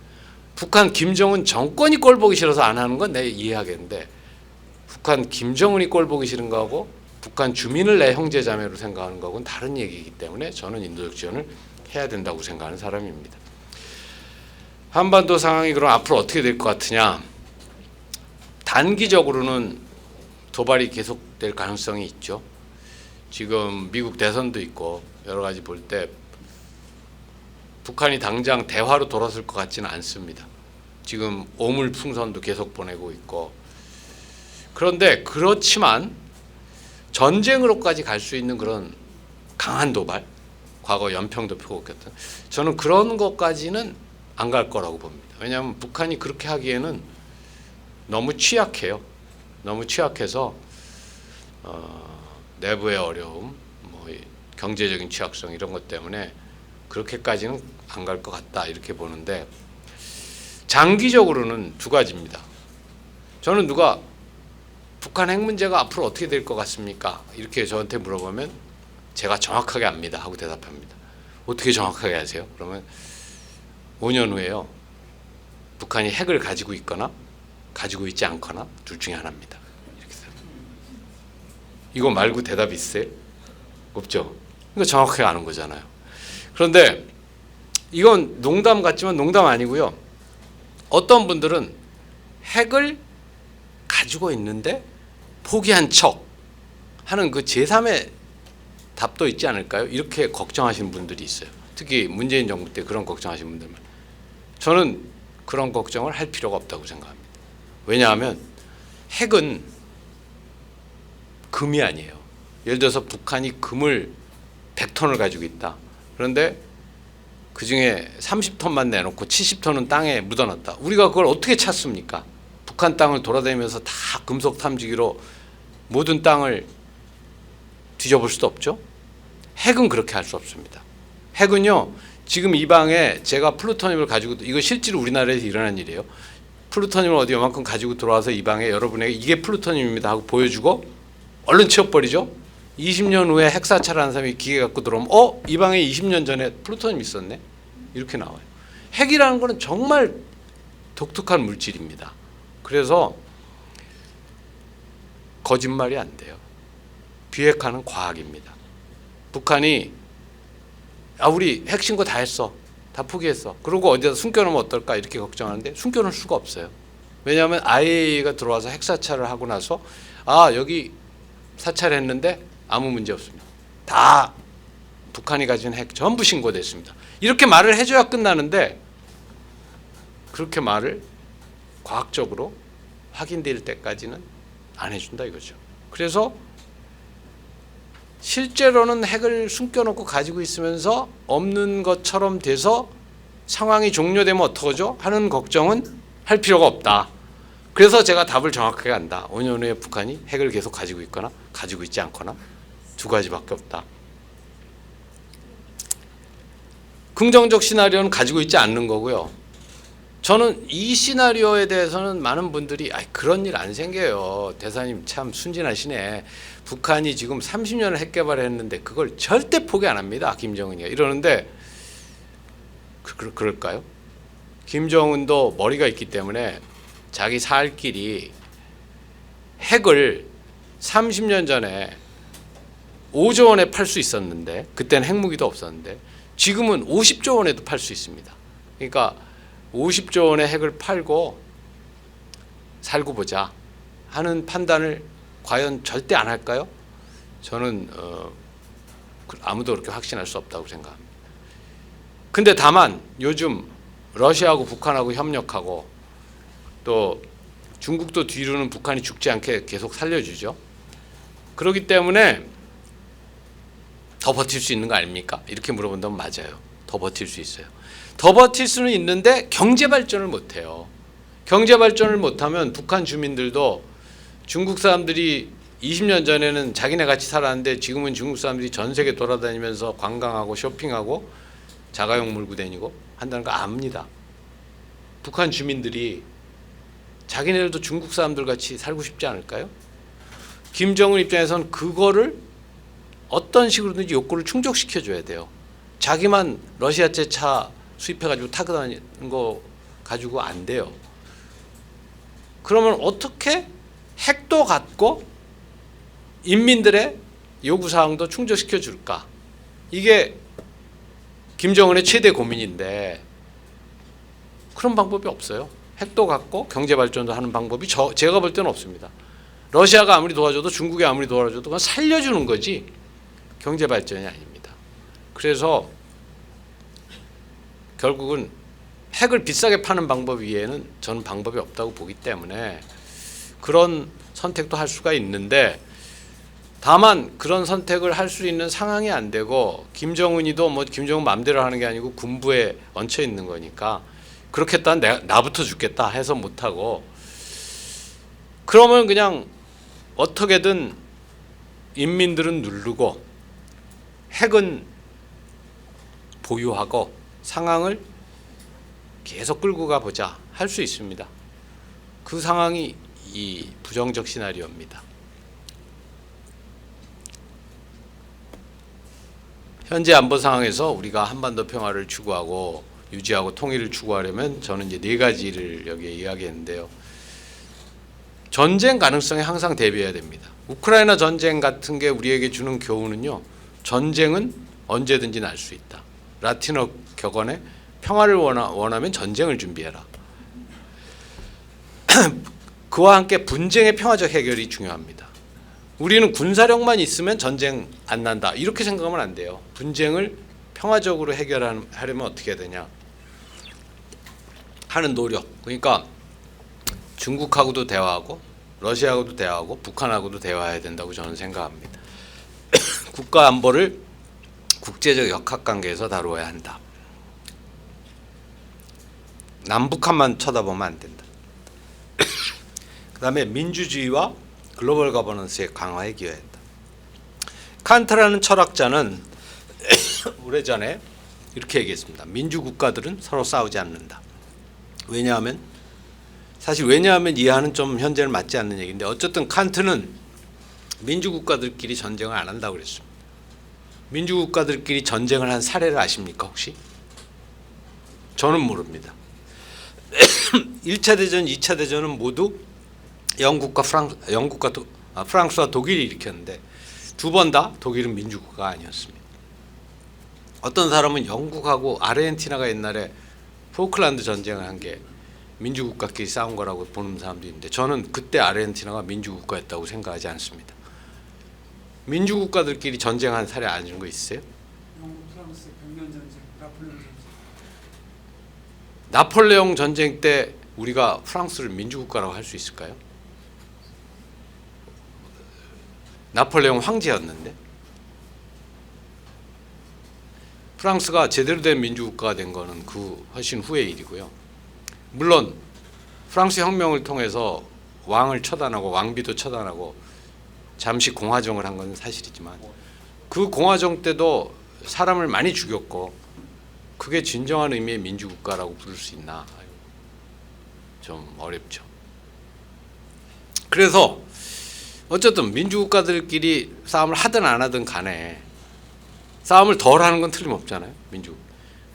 Speaker 3: 북한 김정은 정권이 꼴 보기 싫어서 안 하는 건 내가 이해하겠는데, 북한 김정은이 꼴 보기 싫은 거하고 북한 주민을 내 형제 자매로 생각하는 거하고는 다른 얘기이기 때문에 저는 인도적 지원을 해야 된다고 생각하는 사람입니다. 한반도 상황이 그럼 앞으로 어떻게 될 것 같으냐? 단기적으로는 도발이 계속될 가능성이 있죠. 지금 미국 대선도 있고 여러 가지 볼 때 북한이 당장 대화로 돌아설 것 같지는 않습니다. 지금 오물풍선도 계속 보내고 있고, 그런데 그렇지만 전쟁으로까지 갈 수 있는 그런 강한 도발, 과거 연평도 표곡했던, 저는 그런 것까지는 안 갈 거라고 봅니다. 왜냐하면 북한이 그렇게 하기에는 너무 취약해요. 너무 취약해서 내부의 어려움, 뭐 경제적인 취약성 이런 것 때문에 그렇게까지는 안 갈 것 같다 이렇게 보는데, 장기적으로는 두 가지입니다. 저는 누가 북한 핵 문제가 앞으로 어떻게 될 것 같습니까? 이렇게 저한테 물어보면 제가 정확하게 압니다 하고 대답합니다. 어떻게 정확하게 아세요? 그러면 5년 후에요, 북한이 핵을 가지고 있거나 가지고 있지 않거나 둘 중에 하나입니다. 이렇게 이거 말고 대답이 있어요? 없죠. 이거 정확하게 아는 거잖아요. 그런데 이건 농담 같지만 농담 아니고요. 어떤 분들은 핵을 가지고 있는데 포기한 척 하는 그 제3의 답도 있지 않을까요? 이렇게 걱정하시는 분들이 있어요. 특히 문재인 정부 때 그런 걱정하시는 분들만. 저는 그런 걱정을 할 필요가 없다고 생각합니다. 왜냐하면 핵은 금이 아니에요. 예를 들어서 북한이 금을 100톤을 가지고 있다. 그런데 그중에 30톤만 내놓고 70톤은 땅에 묻어놨다. 우리가 그걸 어떻게 찾습니까? 북한 땅을 돌아다니면서 다 금속 탐지기로 모든 땅을 뒤져볼 수도 없죠. 핵은 그렇게 할 수 없습니다. 핵은요, 지금 이 방에 제가 플루토늄을 가지고, 이거 실제로 우리나라에서 일어난 일이에요. 플루토늄을 어디 요만큼 가지고 들어와서 이 방에 여러분에게 이게 플루토늄입니다 하고 보여주고 얼른 치워버리죠. 20년 후에 핵사찰을 하는 사람이 기계 갖고 들어오면 이 방에 20년 전에 플루토늄 있었네? 이렇게 나와요. 핵이라는 거는 정말 독특한 물질입니다. 그래서 거짓말이 안 돼요. 비핵화는 과학입니다. 북한이 우리 핵 신고 다 했어. 다 포기했어. 그리고 어디다 숨겨놓으면 어떨까 이렇게 걱정하는데 숨겨놓을 수가 없어요. 왜냐하면 IAEA가 들어와서 핵사찰을 하고 나서 여기 사찰했는데 아무 문제 없습니다. 다 북한이 가진 핵 전부 신고됐습니다. 이렇게 말을 해줘야 끝나는데 그렇게 말을 과학적으로 확인될 때까지는 안 해준다 이거죠. 그래서 실제로는 핵을 숨겨놓고 가지고 있으면서 없는 것처럼 돼서 상황이 종료되면 어떡하죠? 하는 걱정은 할 필요가 없다. 그래서 제가 답을 정확하게 한다. 5년 후에 북한이 핵을 계속 가지고 있거나 가지고 있지 않거나 두 가지밖에 없다. 긍정적 시나리오는 가지고 있지 않는 거고요. 저는 이 시나리오에 대해서는 많은 분들이 그런 일 안 생겨요. 대사님 참 순진하시네. 북한이 지금 30년을 핵 개발을 했는데 그걸 절대 포기 안 합니다. 김정은이가 이러는데 그럴까요? 김정은도 머리가 있기 때문에 자기 살 길이 핵을 30년 전에 5조 원에 팔 수 있었는데 그때는 핵무기도 없었는데 지금은 50조 원에도 팔 수 있습니다. 그러니까 50조 원의 핵을 팔고 살고 보자 하는 판단을 과연 절대 안 할까요? 저는 아무도 그렇게 확신할 수 없다고 생각합니다. 근데 다만 요즘 러시아하고 북한하고 협력하고 또 중국도 뒤로는 북한이 죽지 않게 계속 살려주죠. 그렇기 때문에 더 버틸 수 있는 거 아닙니까? 이렇게 물어본다면 맞아요. 더 버틸 수 있어요. 더 버틸 수는 있는데 경제 발전을 못해요. 경제 발전을 못하면 북한 주민들도 중국 사람들이 20년 전에는 자기네 같이 살았는데 지금은 중국 사람들이 전 세계 돌아다니면서 관광하고 쇼핑하고 자가용 물고 다니고 한다는 거 압니다. 북한 주민들이 자기네들도 중국 사람들 같이 살고 싶지 않을까요? 김정은 입장에서는 그거를 어떤 식으로든지 욕구를 충족시켜줘야 돼요. 자기만 러시아제 차 수입해가지고 타고 다니는 거 가지고 안 돼요. 그러면 어떻게 핵도 갖고 인민들의 요구사항도 충족시켜 줄까? 이게 김정은의 최대 고민인데 그런 방법이 없어요. 핵도 갖고 경제발전도 하는 방법이 제가 볼 때는 없습니다. 러시아가 아무리 도와줘도 중국이 아무리 도와줘도 그건 살려주는 거지 경제발전이 아닙니다. 그래서 결국은 핵을 비싸게 파는 방법 외에는 저는 방법이 없다고 보기 때문에 그런 선택도 할 수가 있는데 다만 그런 선택을 할 수 있는 상황이 안 되고 김정은이도 뭐 김정은 마음대로 하는 게 아니고 군부에 얹혀 있는 거니까 그렇게 했다면 나부터 죽겠다 해서 못하고 그러면 그냥 어떻게든 인민들은 누르고 핵은 보유하고 상황을 계속 끌고 가보자 할 수 있습니다. 그 상황이 이 부정적 시나리오입니다. 현재 안보 상황에서 우리가 한반도 평화를 추구하고 유지하고 통일을 추구하려면 저는 이제 네 가지를 여기에 이야기했는데요. 전쟁 가능성에 항상 대비해야 됩니다. 우크라이나 전쟁 같은 게 우리에게 주는 교훈은요. 전쟁은 언제든지 날 수 있다. 라틴어 격언에 평화를 원하면 전쟁을 준비해라. 그와 함께 분쟁의 평화적 해결이 중요합니다. 우리는 군사력만 있으면 전쟁 안 난다. 이렇게 생각하면 안 돼요. 분쟁을 평화적으로 해결하려면 어떻게 해야 되냐. 하는 노력. 그러니까 중국하고도 대화하고 러시아하고도 대화하고 북한하고도 대화해야 된다고 저는 생각합니다. 국가 안보를 국제적 역학관계에서 다루어야 한다. 남북한만 쳐다보면 안 된다. 그 다음에 민주주의와 글로벌 거버넌스의 강화에 기여했다. 칸트라는 철학자는 오래전에 이렇게 얘기했습니다. 민주국가들은 서로 싸우지 않는다. 왜냐하면 이해하는 좀 현재는 맞지 않는 얘기인데 어쨌든 칸트는 민주국가들끼리 전쟁을 안 한다고 그랬습니다. 민주국가들끼리 전쟁을 한 사례를 아십니까 혹시? 저는 모릅니다. 1차 대전, 2차 대전은 모두 프랑스와 독일이 일으켰는데 두 번 다 독일은 민주국가가 아니었습니다. 어떤 사람은 영국하고 아르헨티나가 옛날에 포클란드 전쟁을 한 게 민주국가끼리 싸운 거라고 보는 사람도 있는데 저는 그때 아르헨티나가 민주국가였다고 생각하지 않습니다. 민주국가들끼리 전쟁한 사례 아는 거 있어요?
Speaker 2: 영국 프랑스 백년 전쟁, 나폴레옹 전쟁.
Speaker 3: 나폴레옹 전쟁 때 우리가 프랑스를 민주국가라고 할 수 있을까요? 나폴레옹 황제였는데 프랑스가 제대로 된 민주국가가 된 거는 그 훨씬 후의 일이고요. 물론 프랑스 혁명을 통해서 왕을 처단하고 왕비도 처단하고 잠시 공화정을 한 건 사실이지만 그 공화정 때도 사람을 많이 죽였고 그게 진정한 의미의 민주국가라고 부를 수 있나 좀 어렵죠. 그래서 어쨌든 민주국가들끼리 싸움을 하든 안 하든 간에 싸움을 덜 하는 건 틀림없잖아요.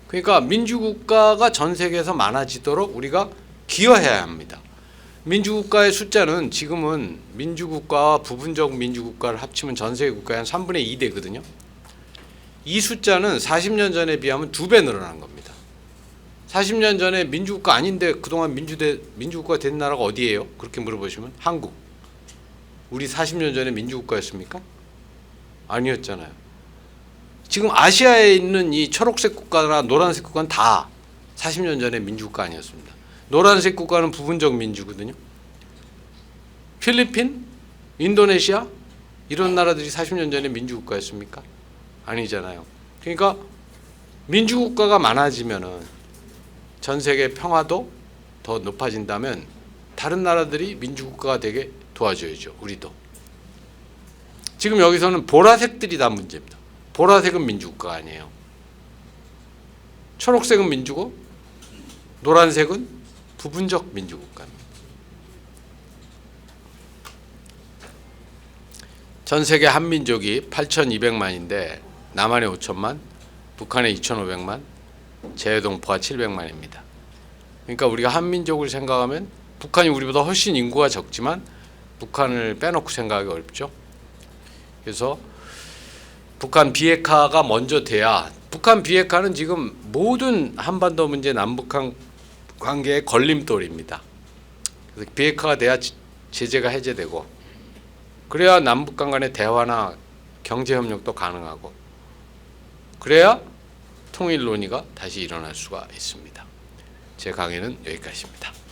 Speaker 3: 그러니까 민주국가가 전 세계에서 많아지도록 우리가 기여해야 합니다. 민주국가의 숫자는 지금은 민주국가와 부분적 민주국가를 합치면 전 세계 국가의 한 3분의 2 되거든요. 이 숫자는 40년 전에 비하면 2배 늘어난 겁니다. 40년 전에 민주국가 아닌데 그동안 민주국가 된 나라가 어디예요? 그렇게 물어보시면 한국. 우리 40년 전에 민주국가였습니까? 아니었잖아요. 지금 아시아에 있는 이 초록색 국가나 노란색 국가는 다 40년 전에 민주국가 아니었습니다. 노란색 국가는 부분적 민주거든요. 필리핀, 인도네시아 이런 나라들이 40년 전에 민주국가였습니까? 아니잖아요. 그러니까 민주국가가 많아지면은 전 세계 평화도 더 높아진다면 다른 나라들이 민주국가가 되게 도와줘야죠. 우리도. 지금 여기서는 보라색들이 다 문제입니다. 보라색은 민주국가가 아니에요. 초록색은 민주고 노란색은 부분적 민주국가입니다. 전 세계 한민족이 8,200만인데 남한에 5천만, 북한에 2,500만, 재외동포가 700만입니다. 그러니까 우리가 한민족을 생각하면 북한이 우리보다 훨씬 인구가 적지만 북한을 빼놓고 생각하기 어렵죠. 그래서 북한 비핵화가 먼저 돼야, 북한 비핵화는 지금 모든 한반도 문제, 남북한 관계의 걸림돌입니다. 그래서 비핵화가 돼야 제재가 해제되고, 그래야 남북한 간의 대화나 경제협력도 가능하고, 그래야 통일 논의가 다시 일어날 수가 있습니다. 제 강의는 여기까지입니다.